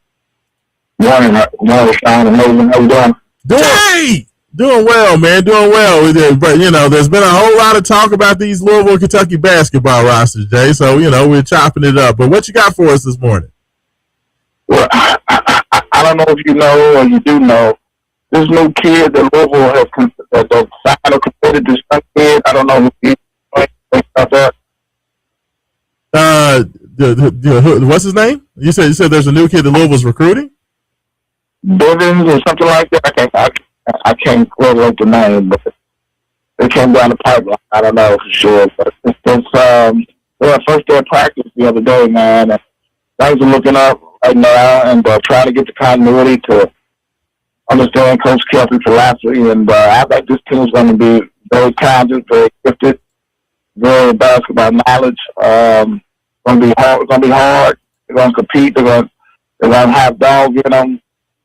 Morning, Raashaan. How you doing? Jay! Doing well, man. Doing well. But, there's been a whole lot of talk about these Louisville, Kentucky basketball rosters, Jay. So, we're chopping it up. But what you got for us this morning? Well, I don't know if you know or you do know. This new kid that Louisville has signed or committed to some kid. I don't know who he is about that. What's his name? You said there's a new kid that Louisville's recruiting? Bivens or something like that. I can't quote up the name, but it came down the pipeline. I don't know for sure, but it's first day of practice the other day, man. And things are looking up right now, and trying to get the continuity to understand Coach Kelsey's philosophy. And I think this team is going to be very talented, very gifted, very basketball knowledge. Going to be hard. It's going to be hard. They're going to compete. They're going to have dogs in them.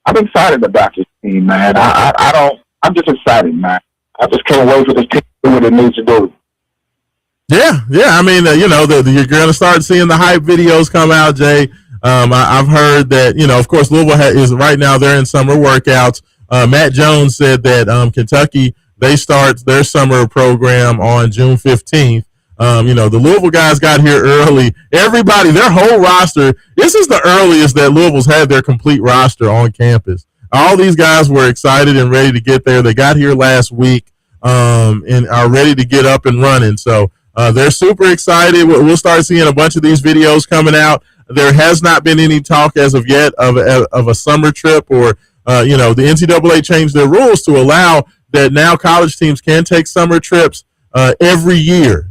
I'm excited about this team, man. I'm just excited, man. I just can't wait for this team to do what it needs to do. Yeah. I mean, you're going to start seeing the hype videos come out, Jay. I've heard that, of course, Louisville is right now, they're in summer workouts. Matt Jones said that Kentucky, they start their summer program on June 15th. The Louisville guys got here early. Everybody, their whole roster, this is the earliest that Louisville's had their complete roster on campus. All these guys were excited and ready to get there. They got here last week and are ready to get up and running. So they're super excited. We'll start seeing a bunch of these videos coming out. There has not been any talk as of yet of a summer trip or, the NCAA changed their rules to allow that now college teams can take summer trips every year.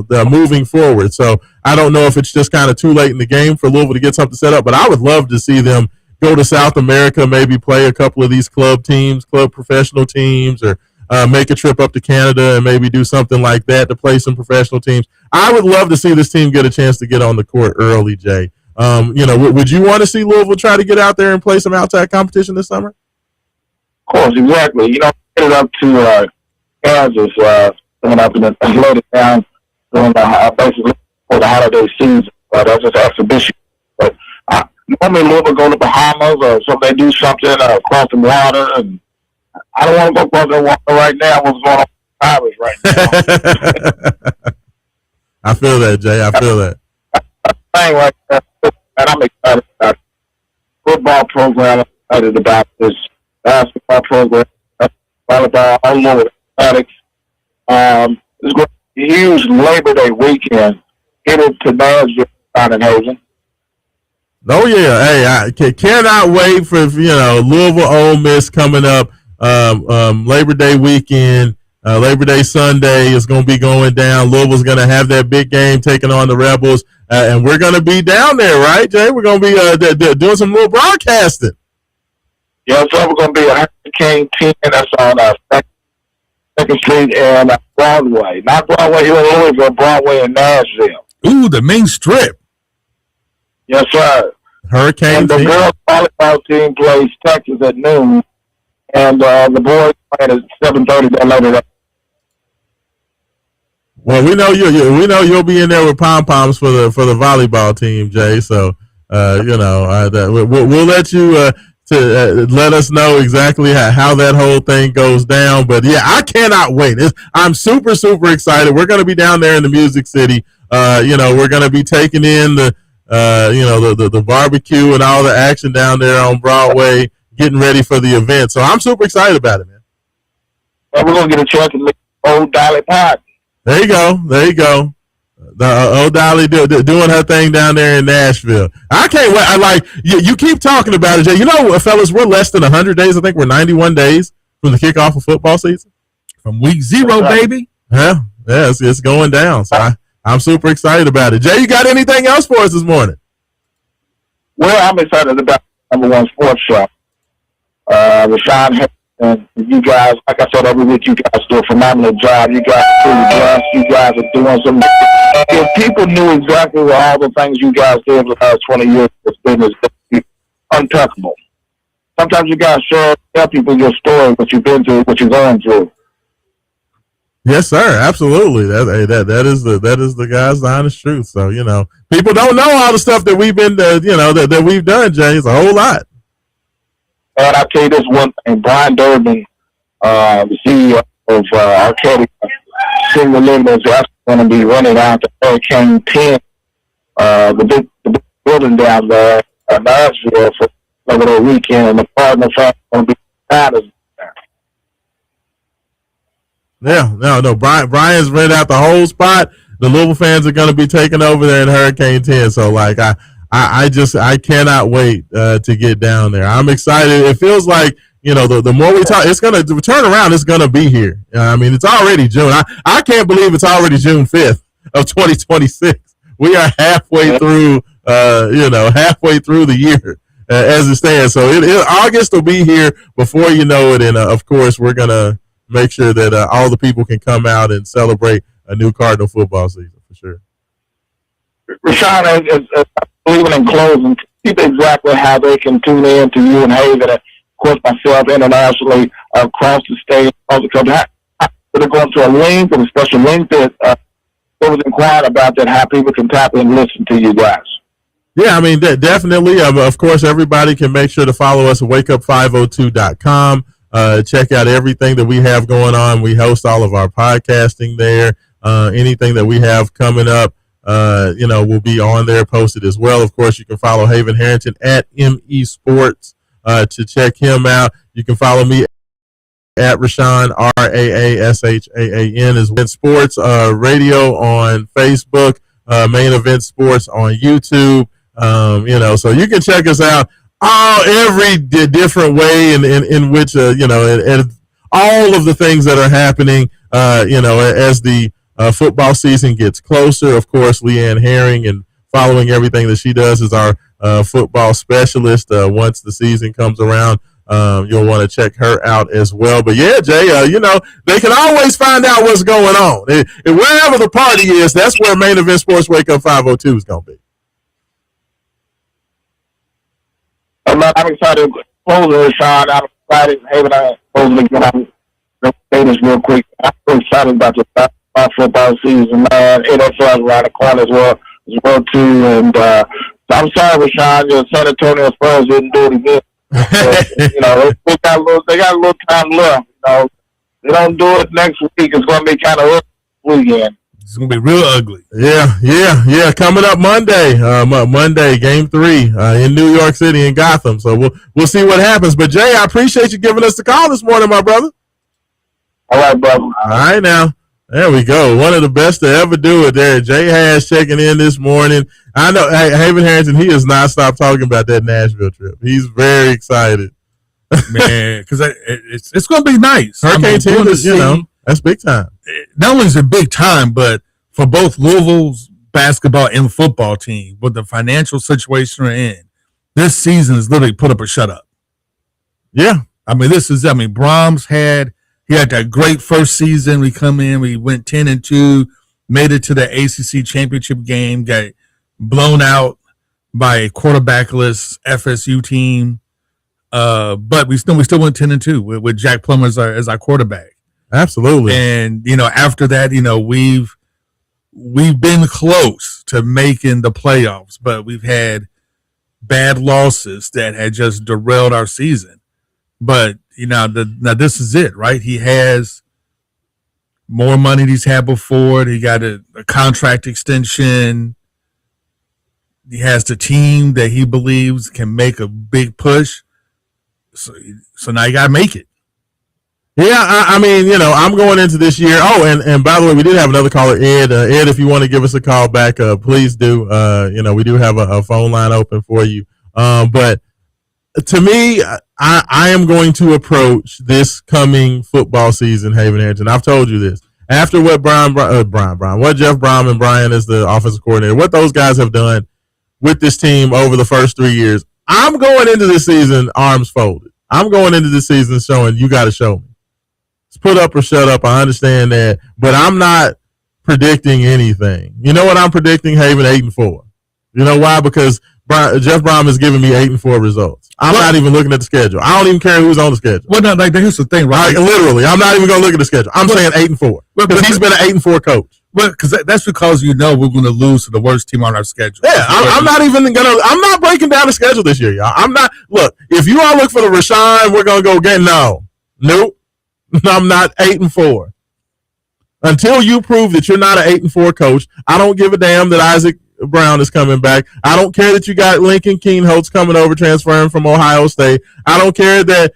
Moving forward. So I don't know if it's just kind of too late in the game for Louisville to get something set up, but I would love to see them go to South America, maybe play a couple of these club professional teams, or make a trip up to Canada and maybe do something like that to play some professional teams. I would love to see this team get a chance to get on the court early, Jay. Would you want to see Louisville try to get out there and play some outside competition this summer? Of course, exactly. Get it up to Kansas, coming up and load it down during basically for the holiday season. But that's just exhibition. But normally Louisville go to Bahamas or so they do something across the water, and I don't want to go across the water right now. What's going on with the virus right now? I feel that, Jay. I feel that. Thing right there, and I'm excited about the football program. I'm excited about this basketball program, volleyball, all over athletics. It's going to be a huge Labor Day weekend. Headed to Nashville, Hazen. Oh yeah, hey, I cannot wait for Louisville Ole Miss coming up. Labor Day weekend, Labor Day Sunday is going to be going down. Louisville's going to have that big game taking on the Rebels, and we're going to be down there, right, Jay? We're going to be doing some little broadcasting. Yeah, so we're going to be at Hurricane 10. That's on 2nd Street and Broadway. Not Broadway here in Louisville, Broadway in Nashville. Ooh, the main strip. Yes, sir. Hurricane and the 10. girls volleyball team plays Texas at noon, and the boys playing at 7:30 that later. Well, we know you'll be in there with pom poms for the volleyball team, Jay. So we'll let you let us know exactly how that whole thing goes down. But yeah, I cannot wait. I'm super excited. We're going to be down there in the Music City. We're going to be taking in the barbecue and all the action down there on Broadway, getting ready for the event. So I'm super excited about it, man. And we're going to get a chance to meet old Dolly Parton. There you go. The old Dolly doing her thing down there in Nashville. I can't wait. I like you keep talking about it, Jay. You know, fellas, we're less than 100 days. I think we're 91 days from the kickoff of football season. From week 0, baby. Yeah, it's going down. So I'm super excited about it. Jay, you got anything else for us this morning? Well, I'm excited about number one sports show. Raashaan Myers and you guys, like I said every week, you guys do a phenomenal job. You guys are truly blessed. You guys are doing some. If people knew exactly what all the things you guys did for the last 20 years, it's business, it's untouchable. Sometimes you guys tell people your story, what you've been through, what you're going through. Yes, sir. Absolutely. That is the guy's honest truth. So people don't know all the stuff that we've been that we've done, Jay. It's a whole lot. And I'll tell you this one thing. Brian Durbin, the CEO of Arcadia Senior Living, is actually going to be running out to Hurricane 10, the big building down there in Nashville for over the weekend, and the Cardinal fans are going to be out of there. Yeah, no. Brian's rented out the whole spot. The Louisville fans are going to be taking over there in Hurricane 10. So, I cannot wait to get down there. I'm excited. It feels like, the more we talk, it's going to turn around. It's going to be here. It's already June. I can't believe it's already June 5th of 2026. We are halfway through, halfway through the year as it stands. So August will be here before you know it. And of course, we're going to make sure that all the people can come out and celebrate a new Cardinal football season for sure. Raashaan is believing in closing. Keep exactly how they can tune in to you and Haven, and of course myself internationally across the state, across the country. They're going to a link, and a special link that was inquired about that, how people can tap in and listen to you guys. Yeah, definitely. Of course, everybody can make sure to follow us at wakeup502.com. Check out everything that we have going on. We host all of our podcasting there. Anything that we have coming up, will be on there posted as well. Of course, you can follow Haven Harrington at ME Sports to check him out. You can follow me at Raashaan, Raashaan, as Event Sports Radio on Facebook, Main Event Sports on YouTube. So you can check us out every different way in which, and all of the things that are happening, as the football season gets closer. Of course, Leanne Herring, and following everything that she does as our football specialist. Once the season comes around, you'll want to check her out as well. But yeah, Jay, they can always find out what's going on. And wherever the party is, that's where Main Event Sports Wake Up 502 is going to be. I'm excited. Closing, Raashaan. I'm excited. Haven, closing again. I'm going to say this real quick. I'm so excited about this. my football season, man. NFL around the corner as well too. And I'm sorry, Raashaan, your San Antonio Spurs didn't do it again. But, they got a little time left. They don't do it next week. It's going to be kind of ugly weekend. It's going to be real ugly. Yeah. Coming up Monday, Monday, Game 3 in New York City in Gotham. So we'll see what happens. But Jay, I appreciate you giving us the call this morning, my brother. All right, brother. All right, now. There we go. One of the best to ever do it there. Jay Hash checking in this morning. I know, Haven Harrington, he has not stopped talking about that Nashville trip. He's very excited. Man, because it's going to be nice. Hurricane team is, that's big time. Not only is it big time, but for both Louisville's basketball and football team, with the financial situation we're in, this season is literally put up or shut up. Yeah. Brahms had that great first season. We went 10-2, made it to the ACC championship game, got blown out by a quarterbackless FSU team. But we still went 10-2 with Jack Plummer as our quarterback. Absolutely. And after that, we've been close to making the playoffs, but we've had bad losses that had just derailed our season. But now this is it, right? He has more money than he's had before. He got a contract extension. He has the team that he believes can make a big push. So now you got to make it. Yeah, I'm going into this year. Oh, and by the way, we did have another caller, Ed. Ed, if you want to give us a call back, please do. We do have a phone line open for you. But to me, I am going to approach this coming football season, Haven Harrington. I've told you this. After what what Jeff Brom and Brian as the offensive coordinator, what those guys have done with this team over the first 3 years, I'm going into this season arms folded. I'm going into this season showing you got to show me. It's put up or shut up. I understand that, but I'm not predicting anything. You know what I'm predicting? Haven 8-4. You know why? Because Jeff Brom is giving me 8-4 results. I'm not even looking at the schedule. I don't even care who's on the schedule. Well, no, here's the thing, right? Literally, I'm not even going to look at the schedule. I'm saying 8-4 because he's been an 8-4 coach. Well, because that's because we're going to lose to the worst team on our schedule. Yeah, I'm not breaking down the schedule this year, y'all. I'm not. Look, if you all look for the Raashaan, we're going to go get nope. I'm not 8-4. Until you prove that you're not an 8-4 coach, I don't give a damn that Isaac Brown is coming back. I don't care that you got Lincoln Keenholtz coming over, transferring from Ohio State. I don't care that,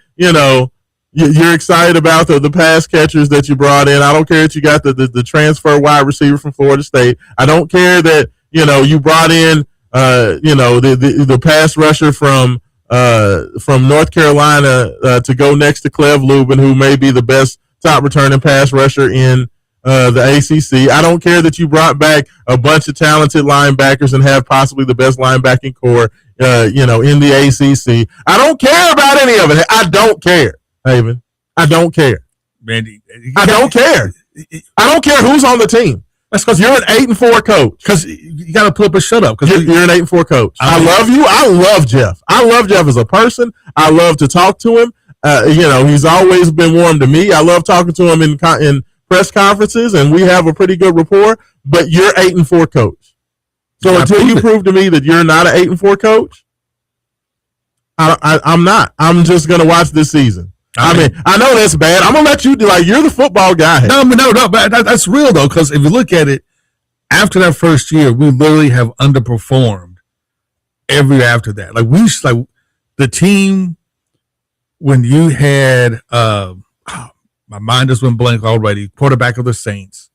you're excited about the pass catchers that you brought in. I don't care that you got the transfer wide receiver from Florida State. I don't care that, you brought in, the pass rusher from North Carolina to go next to Clev Lubin, who may be the best top returning pass rusher in the ACC. I don't care that you brought back a bunch of talented linebackers and have possibly the best linebacking core, in the ACC. I don't care about any of it. I don't care, Haven. I don't care. Randy, I don't care. I don't care who's on the team. That's because you're an 8-4 coach. Because you got to put up a shut up. Because you're an 8-4 coach. I love you. I love Jeff. I love Jeff as a person. I love to talk to him. He's always been warm to me. I love talking to him in press conferences, and we have a pretty good rapport. But you're 8-4 coach. So until you prove to me that you're not an 8-4 coach, I'm not. I'm just gonna watch this season. I know that's bad. I'm gonna let you you're the football guy. No, but that's real though, because if you look at it, after that first year, we literally have underperformed every year after that. The team when you had my mind just went blank already. Quarterback of the Saints,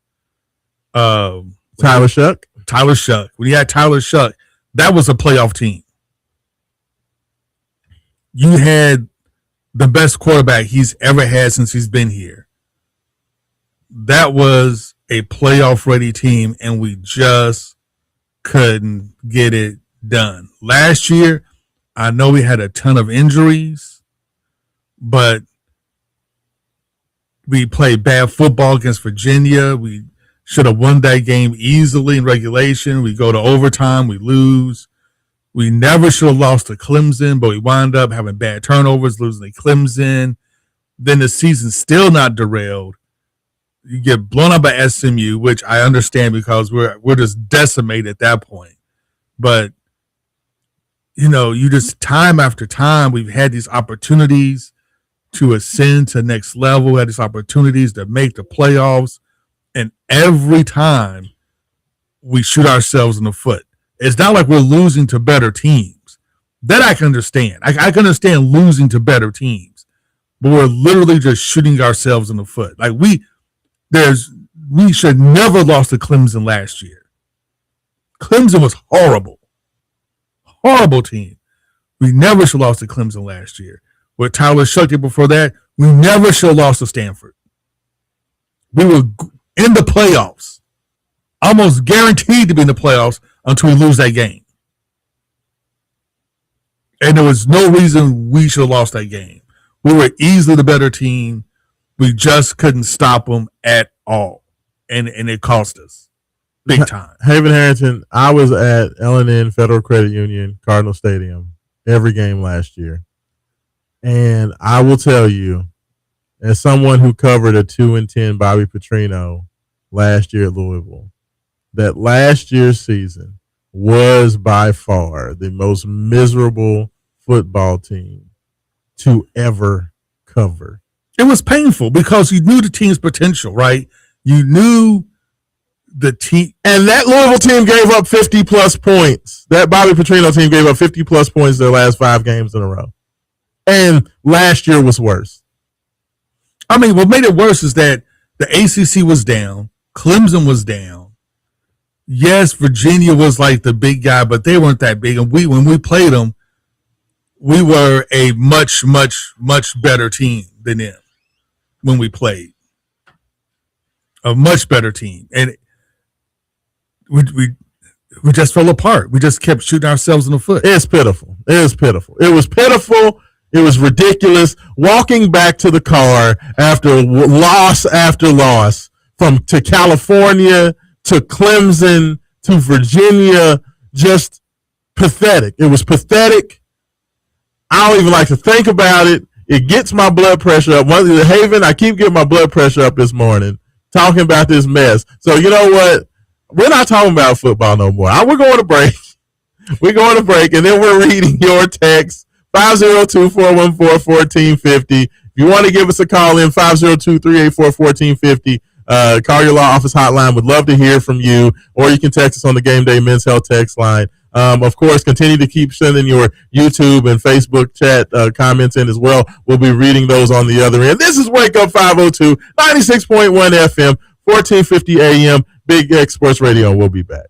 Tyler Shuck. When you had Tyler Shuck, that was a playoff team. You had the best quarterback he's ever had since he's been here. That was a playoff-ready team, and we just couldn't get it done. Last year, I know we had a ton of injuries, but we played bad football against Virginia. We should have won that game easily in regulation. We go to overtime, we lose. We never should have lost to Clemson, but we wound up having bad turnovers, losing to Clemson. Then the season's still not derailed. You get blown up by SMU, which I understand because we're just decimated at that point. But you just time after time we've had these opportunities to ascend to the next level, had these opportunities to make the playoffs, and every time we shoot ourselves in the foot. It's not like we're losing to better teams. That I can understand. I can understand losing to better teams, but we're literally just shooting ourselves in the foot. Like we should never lost to Clemson last year. Clemson was horrible. Horrible team. We never should have lost to Clemson last year. With Tyler Shuckett before that, we never should have lost to Stanford. We were in the playoffs, almost guaranteed to be in the playoffs until we lose that game. And there was no reason we should have lost that game. We were easily the better team. We just couldn't stop them at all. And it cost us big time. Haven Harrington, I was at L&N Federal Credit Union, Cardinal Stadium, every game last year. And I will tell you, as someone who covered a 2-10 Bobby Petrino last year at Louisville, that last year's season was by far the most miserable football team to ever cover. It was painful because you knew the team's potential, right? You knew the team. And that Louisville team gave up 50-plus points. That Bobby Petrino team gave up 50-plus points their last 5 games in a row. And last year was worse. I mean, what made it worse is that the ACC was down. Clemson was down. Yes, Virginia was like the big guy, but they weren't that big. And when we played them, we were a much, much, much better team than them when we played. A much better team. And we just fell apart. We just kept shooting ourselves in the foot. It's pitiful. It was pitiful. It was pitiful. It was ridiculous. Walking back to the car after loss to California, to Clemson, to Virginia, just pathetic. It was pathetic. I don't even like to think about it. It gets my blood pressure up. Haven, I keep getting my blood pressure up this morning talking about this mess. So you know what? We're not talking about football no more. We're going to break. We're going to break, and then we're reading your text. 502-414-1450. If you want to give us a call in, 502-384-1450. Call your law office hotline. Would love to hear from you. Or you can text us on the Game Day Men's Health text line. Of course, continue to keep sending your YouTube and Facebook chat comments in as well. We'll be reading those on the other end. This is Wake Up 502, 96.1 FM, 1450 AM, Big X Sports Radio. We'll be back.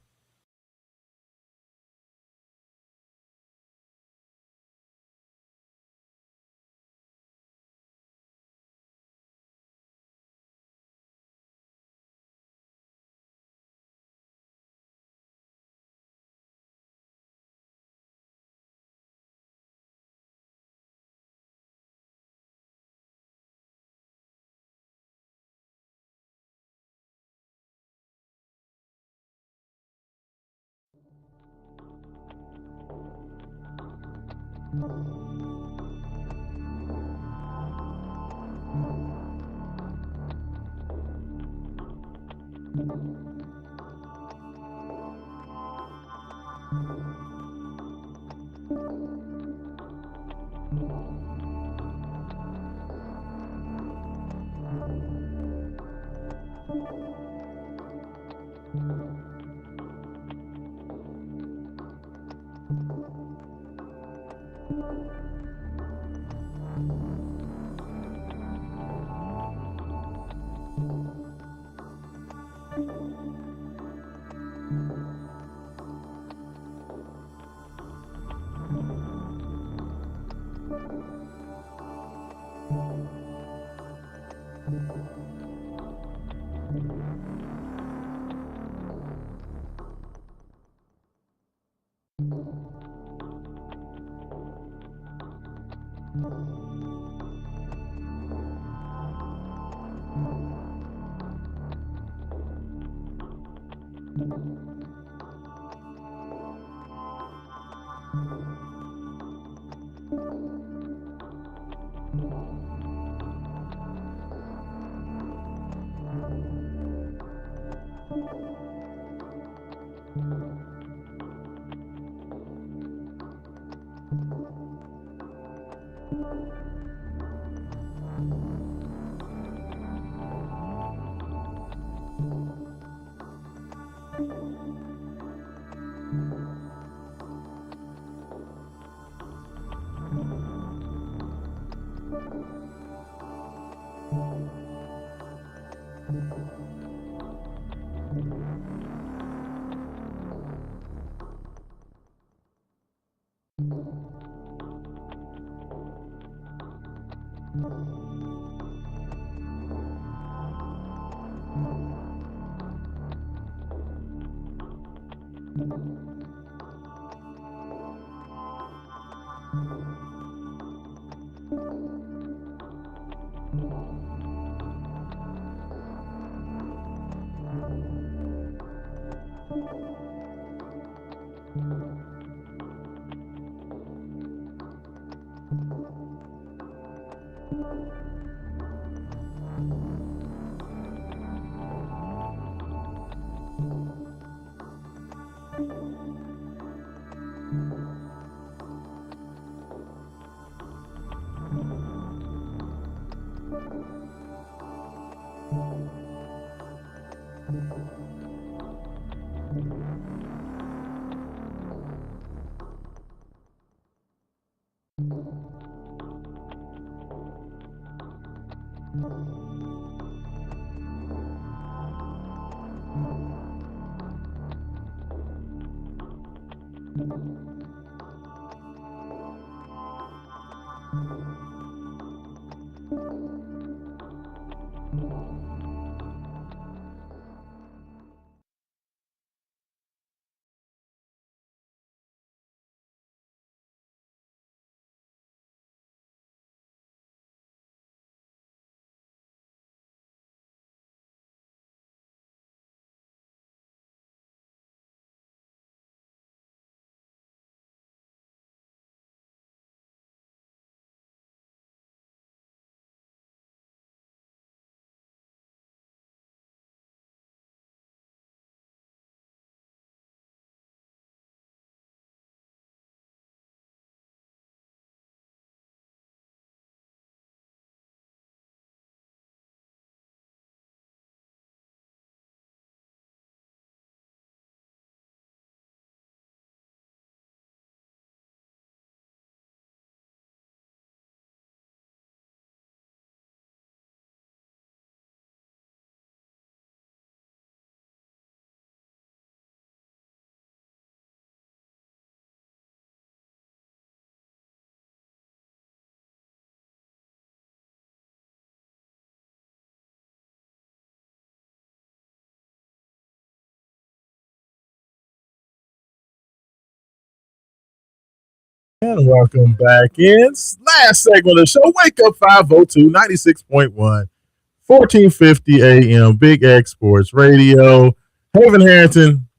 And welcome back in. Last segment of the show. Wake up 502 96.1, 1450 AM, Big X Sports Radio. Haven Harrington,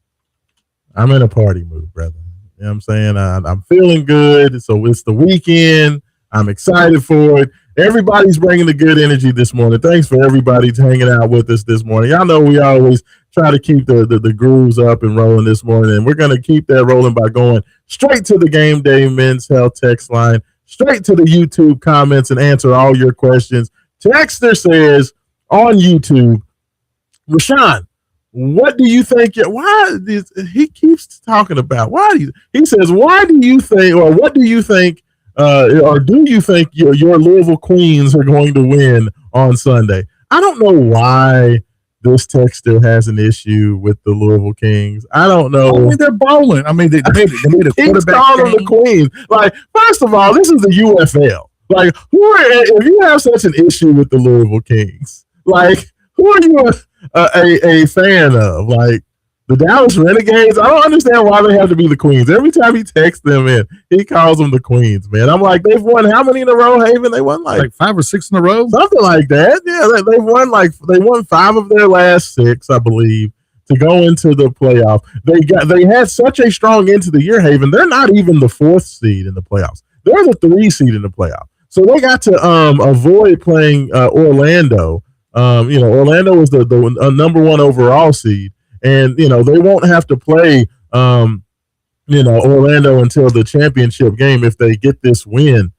I'm in a party mood, brother. You know what I'm saying? I'm feeling good. So it's the weekend. I'm excited for it. Everybody's bringing the good energy this morning. Thanks for everybody hanging out with us this morning. Y'all know we always try to keep the grooves up and rolling this morning, and we're going to keep that rolling by going straight to the Game Day Men's Health text line, straight to the YouTube comments, and answer all your questions. Texter says on YouTube, Raashaan, what do you think? Why he keeps talking about? He says, why do you think, or what do you think, or do you think your Louisville Queens are going to win on Sunday? I don't know why this texter has an issue with the Louisville Kings. I don't know. I mean, they're balling. I mean, they made a quarterback. Calling the Queens. Like, first of all, this is the UofL. Like, if you have such an issue with the Louisville Kings, like, who are you a fan of? Like, the Dallas Renegades? I don't understand why they have to be the Queens. Every time he texts them in, he calls them the Queens, man. I'm like, they've won how many in a row, Haven? They won like 5 or 6 in a row? Something like that. Yeah, they won 5 of their last 6, I believe, to go into the playoff. They had such a strong end to the year, Haven. They're not even the 4th seed in the playoffs. They're the 3 seed in the playoff. So they got to avoid playing Orlando. Orlando was the number 1 overall seed. And, they won't have to play, Orlando until the championship game if they get this win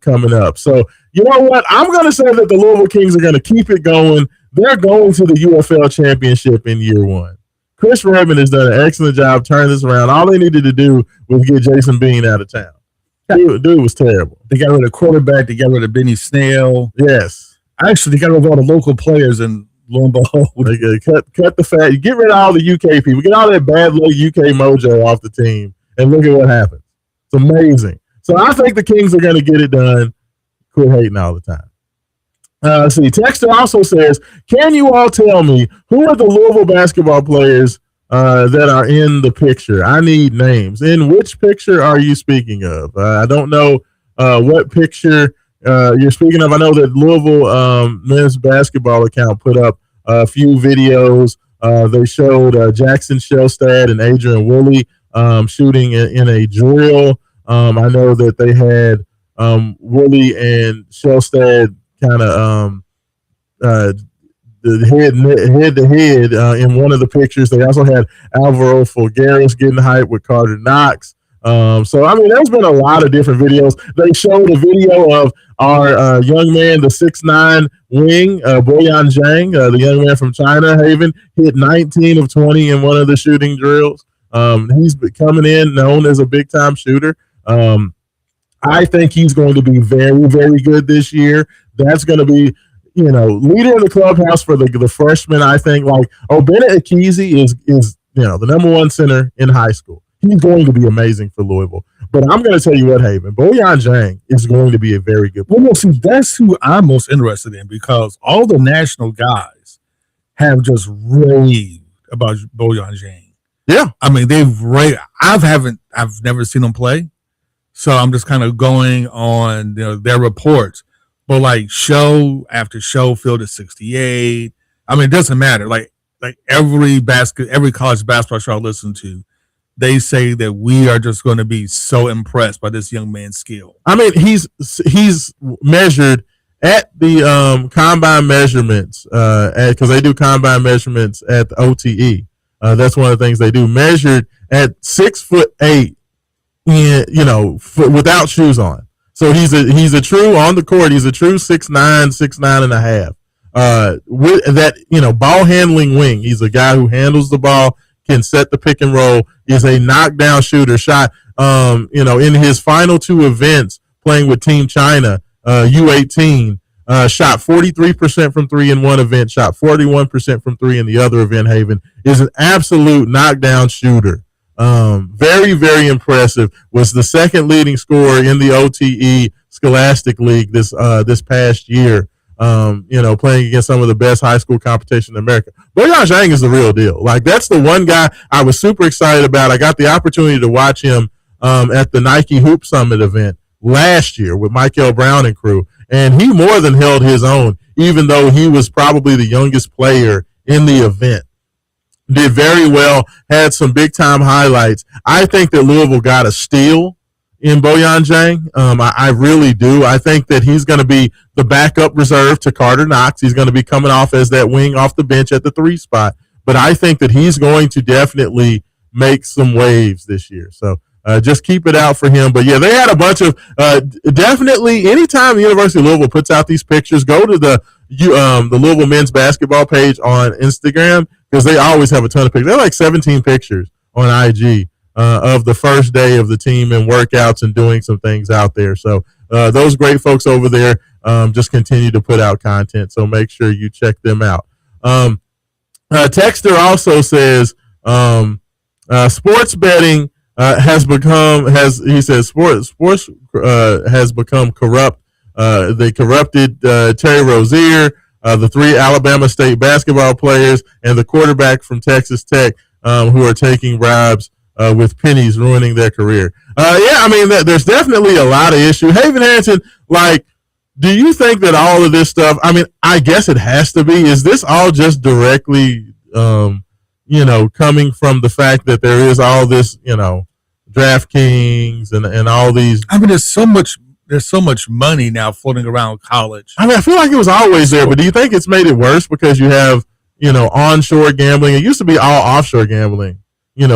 coming up. So you know what? I'm going to say that the Louisville Kings are going to keep it going. They're going to the UofL championship in year one. Chris Redmond has done an excellent job turning this around. All they needed to do was get Jason Bean out of town. Dude was terrible. They got rid of quarterback. They got rid of Benny Snell. Yes. Actually, they got rid of all the local players, and lo and behold, they cut the fat. You get rid of all the UK people. Get all that bad little UK mojo off the team, and look at what happens. It's amazing. So I think the Kings are going to get it done. Quit hating all the time. See, Texter also says, can you all tell me who are the Louisville basketball players that are in the picture? I need names. In which picture are you speaking of? I don't know what picture you're speaking of. I know that Louisville men's basketball account put up a few videos. They showed Jackson Shellstad and Adrian Woolley shooting in a drill. I know that they had Woolley and Shellstad kind of head to head in one of the pictures. They also had Alvaro Fulgaris getting hyped with Carter Knox. So, I mean, there's been a lot of different videos. They showed a video of our young man, the 6'9" wing, Boyan Zhang, the young man from China, Haven, hit 19 of 20 in one of the shooting drills. He's coming in known as a big-time shooter. I think he's going to be very, very good this year. That's going to be, leader of the clubhouse for the freshmen. I think Bennett Akizi is the number one center in high school. He's going to be amazing for Louisville. But I'm going to tell you what, Haven, Boyan Zhang is going to be a very good player. Well, see, that's who I'm most interested in because all the national guys have just raved about Boyan Zhang. Yeah. I mean, they've raved. I've never seen them play. So I'm just kind of going on their reports. But show after show filled at 68. I mean, it doesn't matter. Like every college basketball show I listen to, they say that we are just going to be so impressed by this young man's skill. I mean, he's measured at the combine measurements because they do combine measurements at the OTE. That's one of the things they do. Measured at 6'8", without shoes on. So he's a true on the court. He's a true 6'9" and a half. With that, ball handling wing. He's a guy who handles the ball, can set the pick and roll, is a knockdown shooter. Shot, in his final two events playing with Team China, U18, shot 43% from three in one event, shot 41% from three in the other event. Haven is an absolute knockdown shooter. Very, very impressive. Was the second leading scorer in the OTE Scholastic League this past year. Playing against some of the best high school competition in America. Boyan Zhang is the real deal. That's the one guy I was super excited about. I got the opportunity to watch him at the Nike Hoop Summit event last year with Michael Brown and crew, and he more than held his own, even though he was probably the youngest player in the event. Did very well, had some big-time highlights. I think that Louisville got a steal in Boyan Zhang. I really do. I think that he's going to be the backup reserve to Carter Knox. He's going to be coming off as that wing off the bench at the 3 spot. But I think that he's going to definitely make some waves this year. So just keep it out for him. But, yeah, they had a bunch of definitely anytime the University of Louisville puts out these pictures, go to the Louisville men's basketball page on Instagram because they always have a ton of pictures. They're like 17 pictures on IG of the first day of the team and workouts and doing some things out there. So those great folks over there just continue to put out content. So make sure you check them out. Texter also says sports betting has become corrupt. They corrupted Terry Rozier, the 3 Alabama State basketball players, and the quarterback from Texas Tech who are taking bribes with pennies, ruining their career. There's definitely a lot of issue. Haven Harrington, do you think that all of this stuff, I guess it has to be, is this all just directly, coming from the fact that there is all this, DraftKings and all these. There's so much money now floating around college. I feel like it was always there, but do you think it's made it worse because you have, onshore gambling? It used to be all offshore gambling.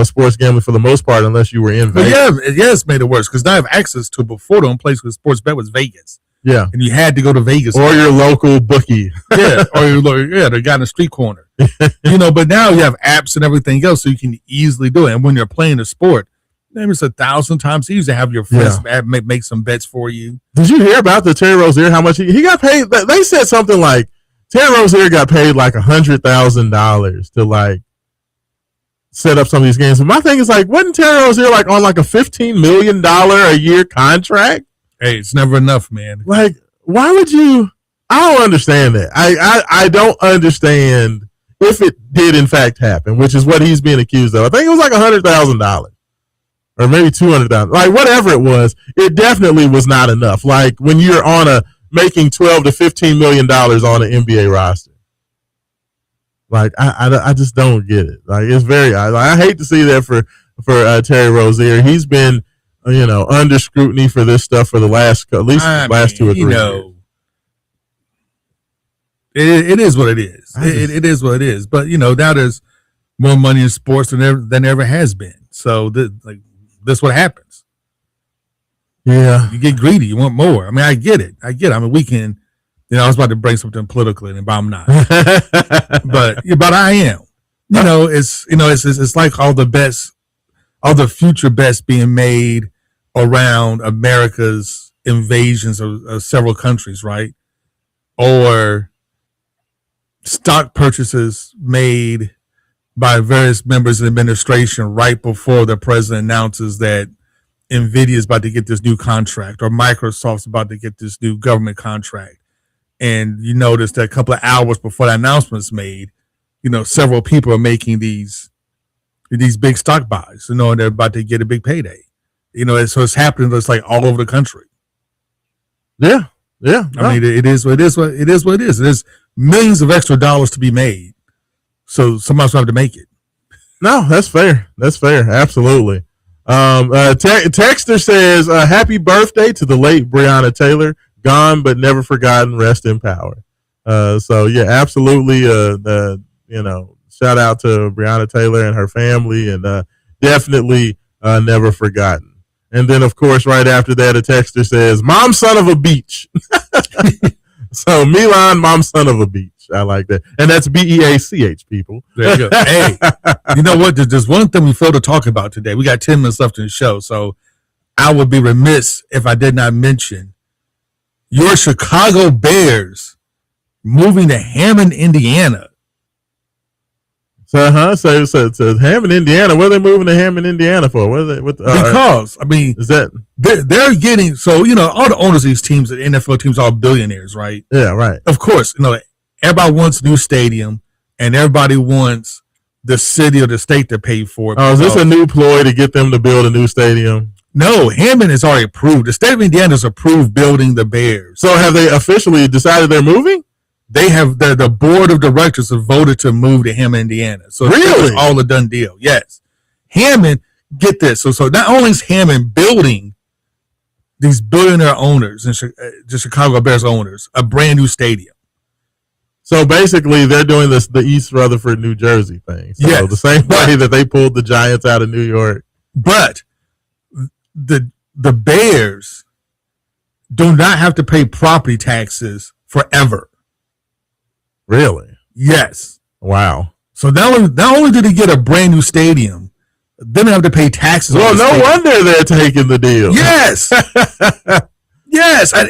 sports gambling for the most part, unless you were in But Vegas. it's made it worse because now I have access to it. Before the only place with sports bet was Vegas. Yeah. And you had to go to Vegas. Or your local bookie. Yeah. Or the guy in the street corner. But now you have apps and everything else, so you can easily do it. And when you're playing a sport, maybe it's 1,000 times easier to have your friends make some bets for you. Did you hear about the Terry Rozier? How much he got paid? They said something like Terry Rozier got paid like $100,000 to like set up some of these games. But my thing is like, wasn't Terry Rozier like on like a $15 million a year contract? Hey, it's never enough, man. Like, why would you? I don't understand that. I don't understand if it did in fact happen, which is what he's being accused of. I think it was like $100,000 or maybe $200,000, like whatever it was. It definitely was not enough. Like when you're on making $12 to $15 million on an NBA roster. Like I just don't get it. Like it's very. I hate to see that for Terry Rozier. He's been under scrutiny for this stuff for the last 2 or 3 years. It is what it is. It is what it is. But now there's more money in sports than there ever has been. So that's what happens. Yeah, you get greedy. You want more. I mean, I get it. I mean, we can. I was about to bring something political in, but I'm not. but I am. It's like all the future bets being made around America's invasions of several countries, right? Or stock purchases made by various members of the administration right before the president announces that NVIDIA is about to get this new contract or Microsoft's about to get this new government contract. And you notice that a couple of hours before the announcement's made, several people are making these big stock buys, and they're about to get a big payday. So it's happening. It's like all over the country. Yeah. I mean, it is what it is. There's millions of extra dollars to be made, so somebody's going to have to make it. No, that's fair. Absolutely. Texter says, "Happy birthday to the late Breonna Taylor. Gone but never forgotten. Rest in power." So yeah, absolutely. Shout out to Breonna Taylor and her family, and definitely never forgotten. And then, of course, right after that, a texter says, "Mom, son of a beach." So Milan, mom, son of a beach. I like that, and that's BEACH, people. There you go. Hey, you know what? There's one thing we failed to talk about today. We got 10 minutes left in the show, so I would be remiss if I did not mention your Chicago Bears moving to Hammond, Indiana. So Hammond, Indiana. What are they moving to Hammond, Indiana for? What are they? Because I mean, is that they're getting all the owners of these teams, the NFL teams, are all billionaires, right? Yeah, right. Of course, everybody wants a new stadium, and everybody wants the city or the state to pay for it. Oh, is this a new ploy to get them to build a new stadium? No, Hammond is already approved. The state of Indiana has approved building the Bears. So have they officially decided they're moving? They have the board of directors have voted to move to Hammond, Indiana. So really, it's all a done deal. Yes, Hammond. Get this. So not only is Hammond building these billionaire owners and the Chicago Bears owners a brand new stadium. So basically, they're doing the East Rutherford, New Jersey thing. So yes, the same way that they pulled the Giants out of New York. But the Bears do not have to pay property taxes forever. Really? Yes. Wow. So not only did he get a brand new stadium, then they have to pay taxes. Well, no wonder they're taking the deal. Yes. Yes. I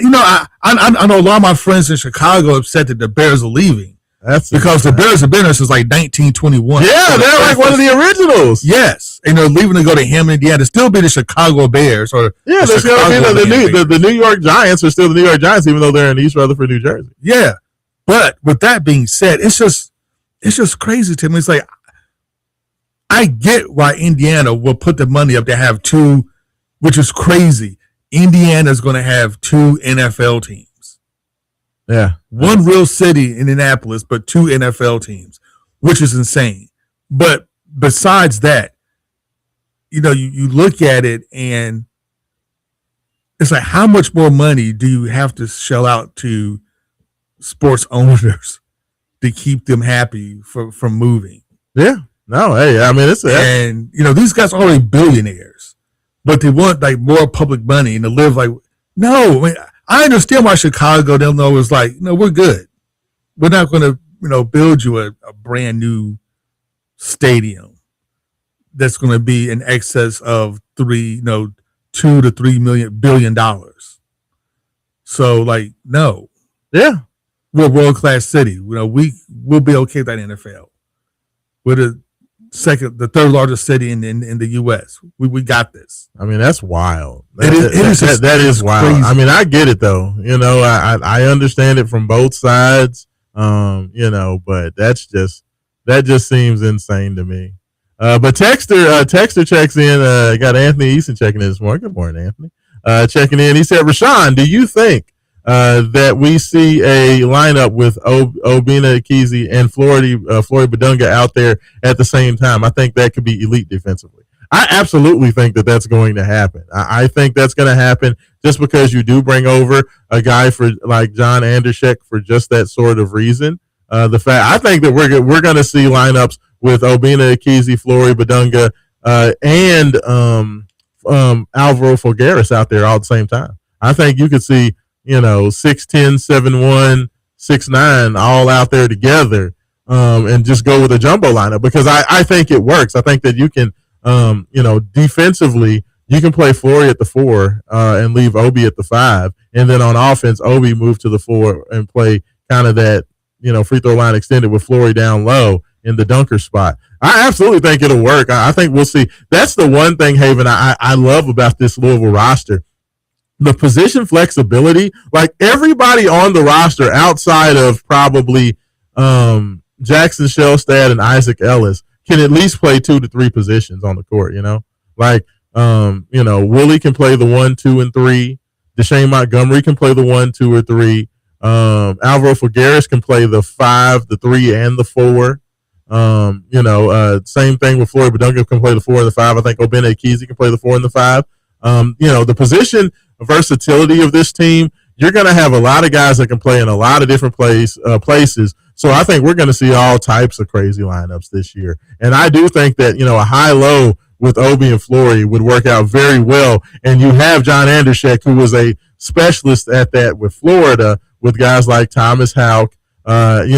know a lot of my friends in Chicago upset that the Bears are leaving. That's because the Bears have been there since like 1921. Yeah, they're like one of the originals. Yes, and they're leaving to go to Hammond, Indiana. To still be the Chicago Bears, or yeah, there's going to be the New York Giants are still the New York Giants, even though they're in East Rutherford, New Jersey. Yeah, but with that being said, it's just crazy to me. It's like I get why Indiana will put the money up to have two, which is crazy. Indiana's going to have two NFL teams. Yeah. One real city, Indianapolis, but two NFL teams, which is insane. But besides that, you look at it and it's like, how much more money do you have to shell out to sports owners to keep them happy from moving? Yeah. No, hey, I mean, and these guys are already billionaires, but they want like more public money and to live like. No, I mean, I understand why Chicago, Illinois was like, no, we're good. We're not going to, build you a brand new stadium that's going to be in excess of $2 to $3 billion. So, like, no, yeah, we're a world class city. We'll be okay with that NFL. We're the third largest city in the U.S. We got this. I mean, that's wild. That is wild. Crazy. I mean, I get it though. I understand it from both sides. But that just seems insane to me. But Texter checks in. Got Anthony Easton checking in this morning. Good morning, Anthony. Checking in. He said, Raashaan, do you think that we see a lineup with Obina Ekezie and Flory Badunga out there at the same time? I think that could be elite defensively. I absolutely think that that's going to happen. I think that's going to happen just because you do bring over a guy for like John Andershek for just that sort of reason. I think that we're going to see lineups with Obina Ekezie, Flory Badunga, and Alvaro Figueres out there all at the same time. I think you could see 6'10", 7'1", 6'9", all out there together, and just go with a jumbo lineup because I think it works. I think that you can, defensively, you can play Flory at the 4 and leave Obi at the 5, and then on offense, Obi move to the 4 and play kind of that free throw line extended with Flory down low in the dunker spot. I absolutely think it'll work. I think we'll see. That's the one thing, Haven, I love about this Louisville roster. The position flexibility, like everybody on the roster outside of probably Jackson Shellstad and Isaac Ellis can at least play 2 to 3 positions on the court, Like, Willie can play the 1, 2, and 3. Deshane Montgomery can play the 1, 2, or 3. Alvaro Figueres can play the 5, the 3, and the 4. Same thing with Flory Badunga can play the 4 and the 5. I think Obina Ekezie can play the 4 and the 5. The position versatility of this team, you're going to have a lot of guys that can play in a lot of different places. So I think we're going to see all types of crazy lineups this year. And I do think that, a high-low with Obi and Flory would work out very well. And you have John Andershek, who was a specialist at that with Florida, with guys like Thomas Houck, and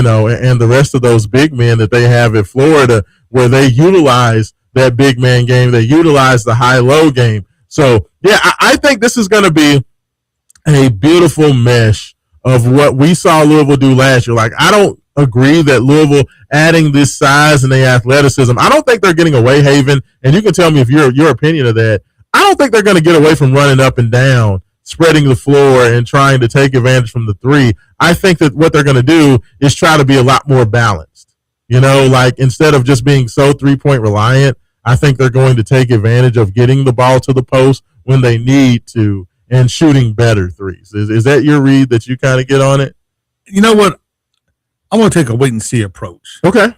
the rest of those big men that they have at Florida, where they utilize that big man game. They utilize the high-low game. So, yeah, I think this is going to be a beautiful mesh of what we saw Louisville do last year. Like, I don't agree that Louisville adding this size and the athleticism, I don't think they're getting away, Haven, and you can tell me if your opinion of that. I don't think they're going to get away from running up and down, spreading the floor, and trying to take advantage from the 3. I think that what they're going to do is try to be a lot more balanced. Like instead of just being so 3-point reliant, I think they're going to take advantage of getting the ball to the post when they need to and shooting better threes. Is that your read that you kind of get on it? You know what? I want to take a wait and see approach. Okay.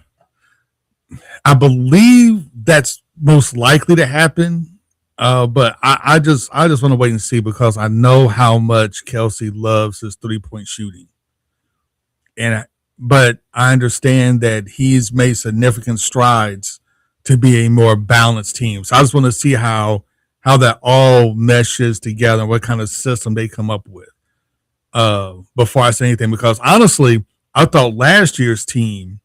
I believe that's most likely to happen. But I just want to wait and see because I know how much Kelsey loves his 3-point shooting. But I understand that he's made significant strides to be a more balanced team. So I just want to see how that all meshes together and what kind of system they come up with before I say anything. Because honestly, I thought last year's team,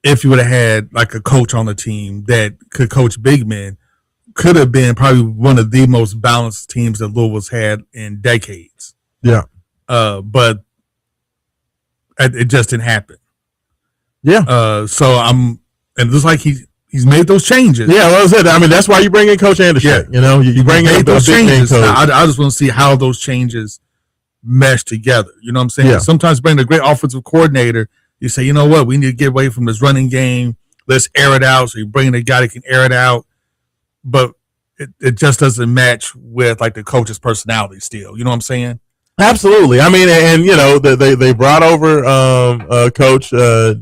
if you would have had like a coach on the team that could coach big men, could have been probably one of the most balanced teams that Louisville's had in decades. Yeah. But it just didn't happen. Yeah. And it looks like he's made those changes. Yeah, well, that's why you bring in Coach Anderson. Yeah. You bring in those changes. coach. I just want to see how those changes mesh together. You know what I'm saying? Yeah. Sometimes bring a great offensive coordinator. You say, you know what? We need to get away from this running game. Let's air it out. So you bring in a guy that can air it out. But it just doesn't match with like the coach's personality still. You know what I'm saying? Absolutely. I mean, and they brought over Coach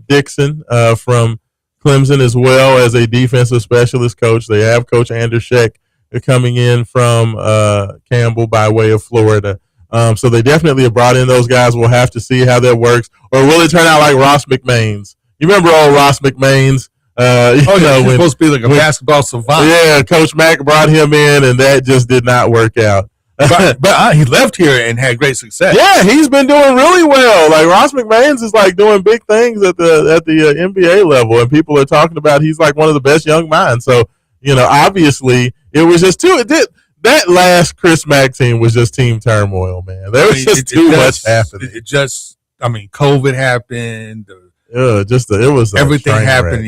Dixon from Clemson as well as a defensive specialist coach. They have Coach Andershek coming in from Campbell by way of Florida. So they definitely have brought in those guys. We'll have to see how that works. Or will it turn out like Ross McMains? You remember old Ross McMains He's supposed to be like a basketball savant. Yeah, Coach Mack brought him in, and that just did not work out. but he left here and had great success. Yeah, he's been doing really well. Like Ross McMahon's is like doing big things at the NBA level, and people are talking about he's like one of the best young minds. So obviously it was just that last Chris Mack team was just team turmoil, man. There was too much happening. COVID happened. It was everything happened.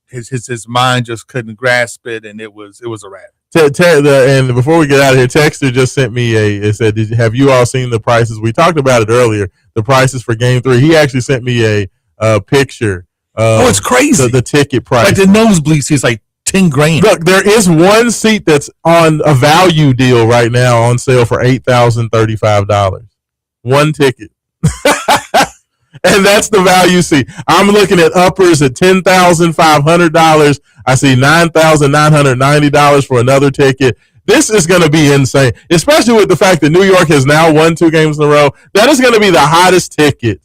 His mind just couldn't grasp it, and it was a wrap. And before we get out of here, Texter just sent me it said, have you all seen the prices? We talked about it earlier, the prices for Game 3. He actually sent me a picture. It's crazy. The ticket price. Like the nosebleed seats, like $10,000. Look, there is one seat that's on a value deal right now on sale for $8,035. One ticket. And that's the value seat. I'm looking at uppers at $10,500. I see $9,990 for another ticket. This is going to be insane, especially with the fact that New York has now won 2 games in a row. That is going to be the hottest ticket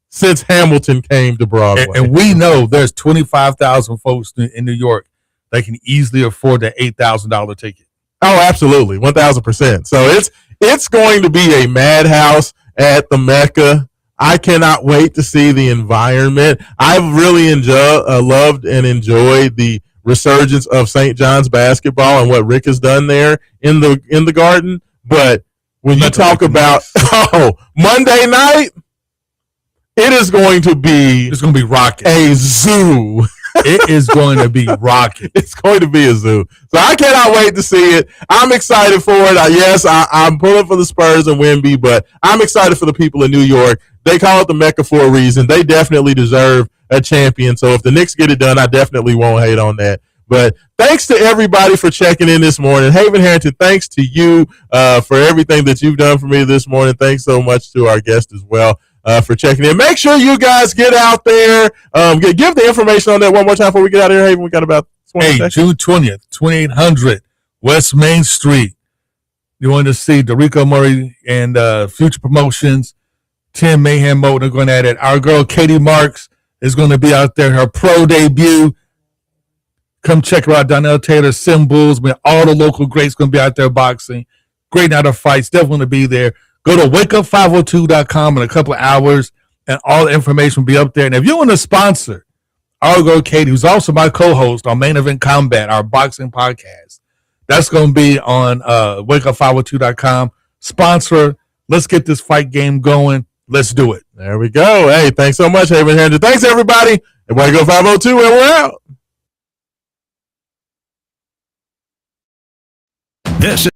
since Hamilton came to Broadway. And we know there's 25,000 folks in New York that can easily afford the $8,000 ticket. Oh, absolutely, 1,000%. So it's going to be a madhouse at the Mecca. I cannot wait to see the environment. I've really loved and enjoyed the resurgence of St. John's basketball and what Rick has done there in the Garden. But when you talk about Monday night, it's going to be rocking. A zoo. It is going to be rocking. It's going to be a zoo. So I cannot wait to see it. I'm excited for it. Yes, I'm pulling for the Spurs and Wemby, but I'm excited for the people in New York. They call it the Mecca for a reason. They definitely deserve a champion. So if the Knicks get it done, I definitely won't hate on that. But thanks to everybody for checking in this morning. Haven Harrington, thanks to you for everything that you've done for me this morning. Thanks so much to our guest as well. For checking in. Make sure you guys get out there. Give the information on that one more time before we get out of here, Haven. We got about 20 seconds. June 20th, 2800 West Main Street. You want to see Dorico Murray and Future Promotions, Tim Mayhem Mode. They're going at it. Our girl Katie Marks is going to be out there, her pro debut. Come check her out. Donnell Taylor, Symbols. All the local greats going to be out there boxing. Great night of fights. Definitely going to be there. Go to wakeup502.com in a couple of hours, and all the information will be up there. And if you want to sponsor our girl Katie, who's also my co-host on Main Event Combat, our boxing podcast, that's going to be on wakeup502.com. Sponsor. Let's get this fight game going. Let's do it. There we go. Hey, thanks so much, Haven Harrington. Thanks, everybody. And Wake Up 502, and we're out. This is